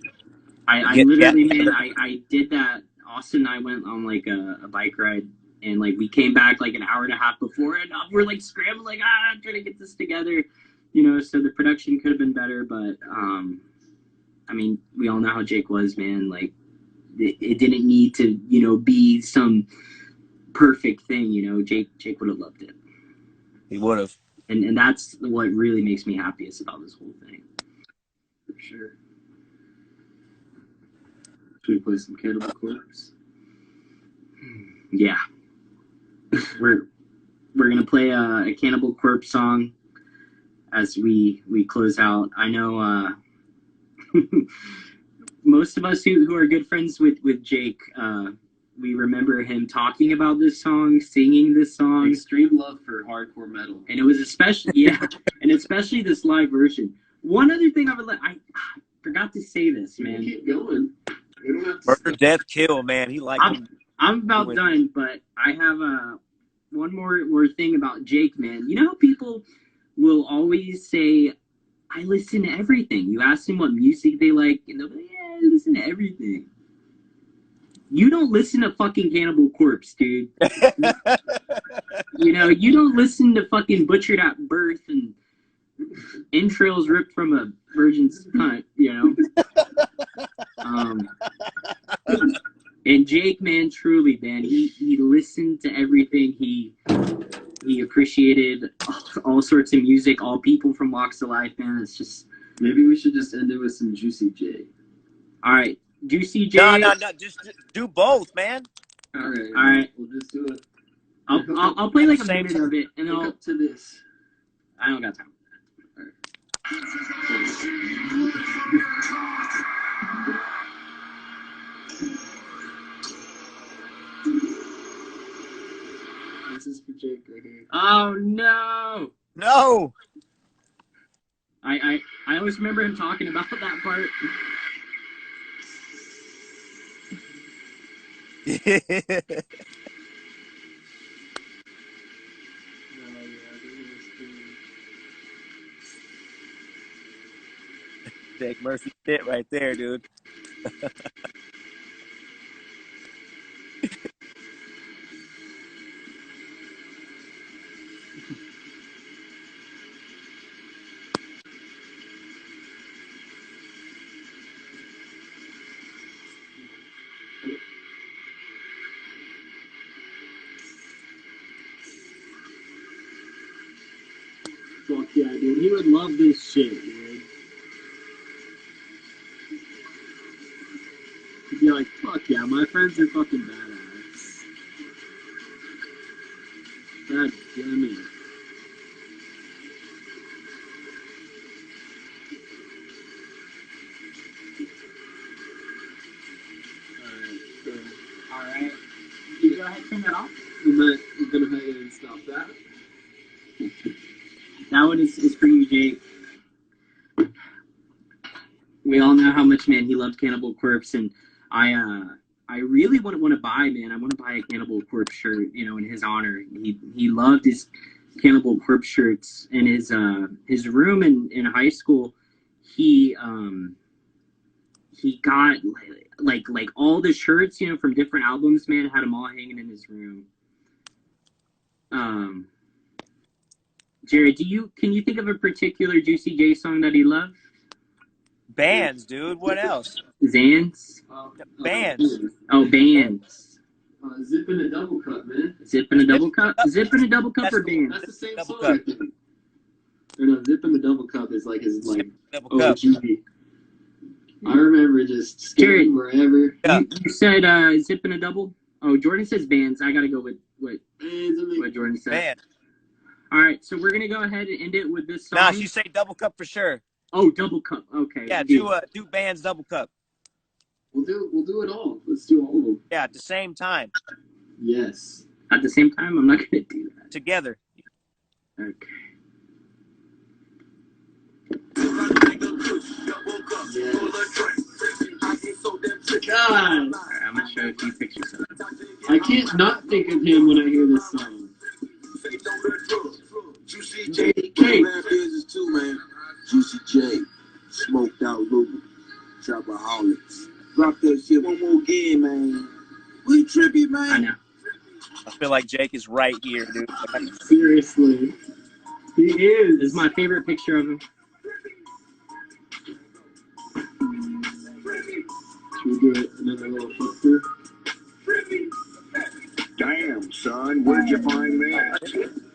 I literally, man, I did that. Austin and I went on like a bike ride, and like we came back like an hour and a half before, and we're like scrambling, trying to get this together, you know. So the production could have been better, but I mean, we all know how Jake was, man. Like it didn't need to, you know, be some perfect thing, you know. Jake would have loved it. He would have. And that's what really makes me happiest about this whole thing. For sure. Should we play some Cannibal Corpse? Yeah. We're gonna play a Cannibal Corpse song as we close out. I know most of us who are good friends with Jake, we remember him talking about this song, singing this song. Extreme love for hardcore metal. And it was especially, and especially this live version. One other thing I forgot to say this, man. Keep going. Murder, death, kill, man. He liked him. I'm about done, but I have one more thing about Jake, man. You know how people will always say, I listen to everything. You ask them what music they like, and they'll be like, yeah, I listen to everything. You don't listen to fucking Cannibal Corpse, dude. You know, you don't listen to fucking Butchered at Birth and entrails ripped from a virgin's cunt, you know. And Jake, man, truly, man, he listened to everything. He appreciated all sorts of music, all people from walks of life, man. It's just... Maybe we should just end it with some Juicy J. All right. Juicy J. No, just do both, man. All right. All right. We'll just do it. I'll play like a minute of it, and I'll up to this. I don't got time. This is for Jake right here. Oh no! No. I always remember him talking about that part. Jake Murphy fit right there, dude. Fuck yeah, dude. He would love this shit, dude. He'd be like, fuck yeah, my friends are fucking badass. God damn it. Alright. You go ahead and turn that off. We're gonna go ahead and stop that. That one is for you, Jake. We all know how much, man, he loved Cannibal Corpse, and I really want to buy, man. I want to buy a Cannibal Corpse shirt, you know, in his honor. He loved his Cannibal Corpse shirts. In his room in high school, he got like all the shirts, you know, from different albums, man. Had them all hanging in his room. Jared, can you think of a particular Juicy J song that he loved? Bands, dude. What else? Zans? Bands. Oh, bands. Zip in a Double Cup, man. Zip in a Double Cup? Zip in a Double Cup or bands? That's the same Double song, Cup. I think. Or no, Zip in the Double Cup is like his Double Cup. OG. I remember just skating wherever. Yeah. You said Zip in a Double? Oh, Jordan says bands. I gotta go with what Jordan said. Band. All right, so we're gonna go ahead and end it with this song. Nah, you say Double Cup for sure. Oh, Double Cup. Okay. Yeah, do bands Double Cup. We'll do it all. Let's do all of them. Yeah, at the same time. Yes. At the same time, I'm not gonna do that. Together. Okay. God, All right, I'm gonna show a few pictures of it. I can't not think of him when I hear this song. Juicy J, man, business too, man. Juicy J, smoked out Luger, Trapaholics. Drop that shit one more again, man. We trippy, man. I know. I feel like Jake is right here, dude. Seriously. He is. This is my favorite picture of him. Should we do it another little flip through? Damn, son, where'd you find that?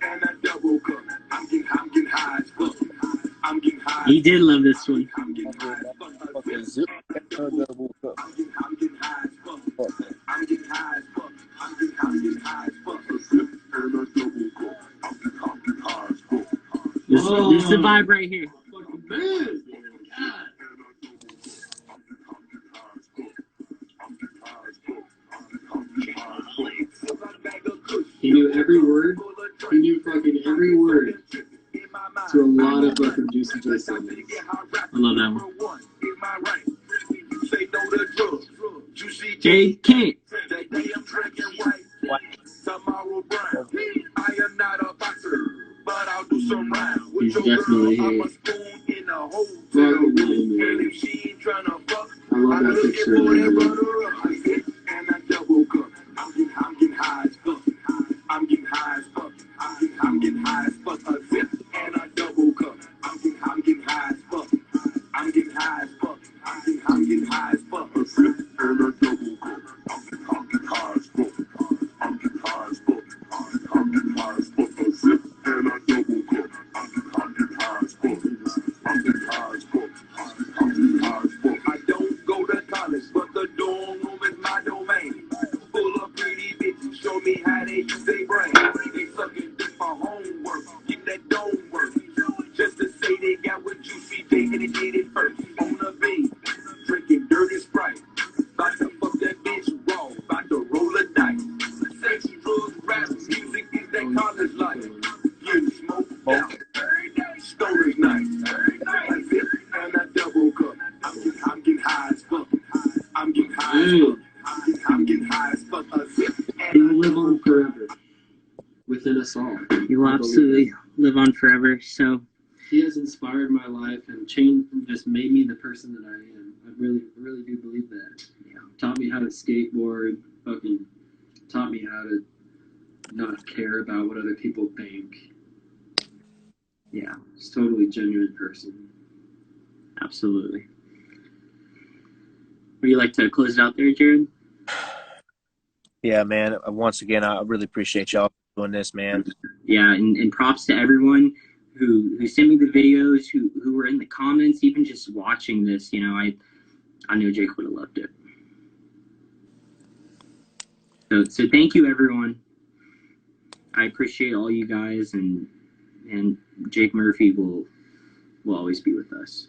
And a double cup. I'm getting high as fuck. I'm getting high. He did love this one. I'm getting high as fuck. Zip double cup. I'm getting high as fuck. I'm getting high as fuck. I'm getting high as fuck. And a double cup. I'm getting high as fuck. This is the vibe right here. Fucking man. God. He knew every word. He knew fucking every word to a lot of fucking Juicy J songs. I love that one. Jay Kent. He's definitely here. Fucking man. I love that picture, man. I'm getting high as fuck. I'm getting high as fuck. I'm getting high as fuck. A zip and a double cup. I'm getting high as fuck. I'm getting high as fuck. I'm getting high as fuck. A zip and a double cup. I'm getting high as fuck. I'm getting high as fuck. I'm getting high as fuck. A zip and a double cup. I'm getting high as fuck. I'm getting high as fuck. I'm getting high as fuck. I don't go to college, but the dorm room is my domain. Full of pretty bitches, show me how they use their brain. They sucking dick for homework, get that dome work. Just to say they got with Juicy J and they did it first. On the beat, drinking dirty Sprite. About to fuck that bitch raw, about to roll a dice. Sex, drugs, rap, music is that college life. You smoke out, stories nice. A zip and a double cup. I'm getting high as fuck. I'm getting high as fuck. I'm getting high as fuck. A zip He will live on forever within us all. He will absolutely live on forever. So, he has inspired my life and changed, just made me the person that I am. I really do believe that. Yeah. Taught me how to skateboard, fucking taught me how to not care about what other people think. Yeah, He's a totally genuine person. absolutely. Would you like to close it out there, Jared? Yeah, man. Once again, I really appreciate y'all doing this, man. Yeah, and props to everyone who sent me the videos, who were in the comments, even just watching this. You know, I know Jake would have loved it. So thank you, everyone. I appreciate all you guys, and Jake Murphy will always be with us.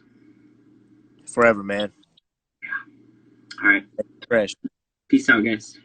Forever, man. All right. Fresh. Peace out, guys.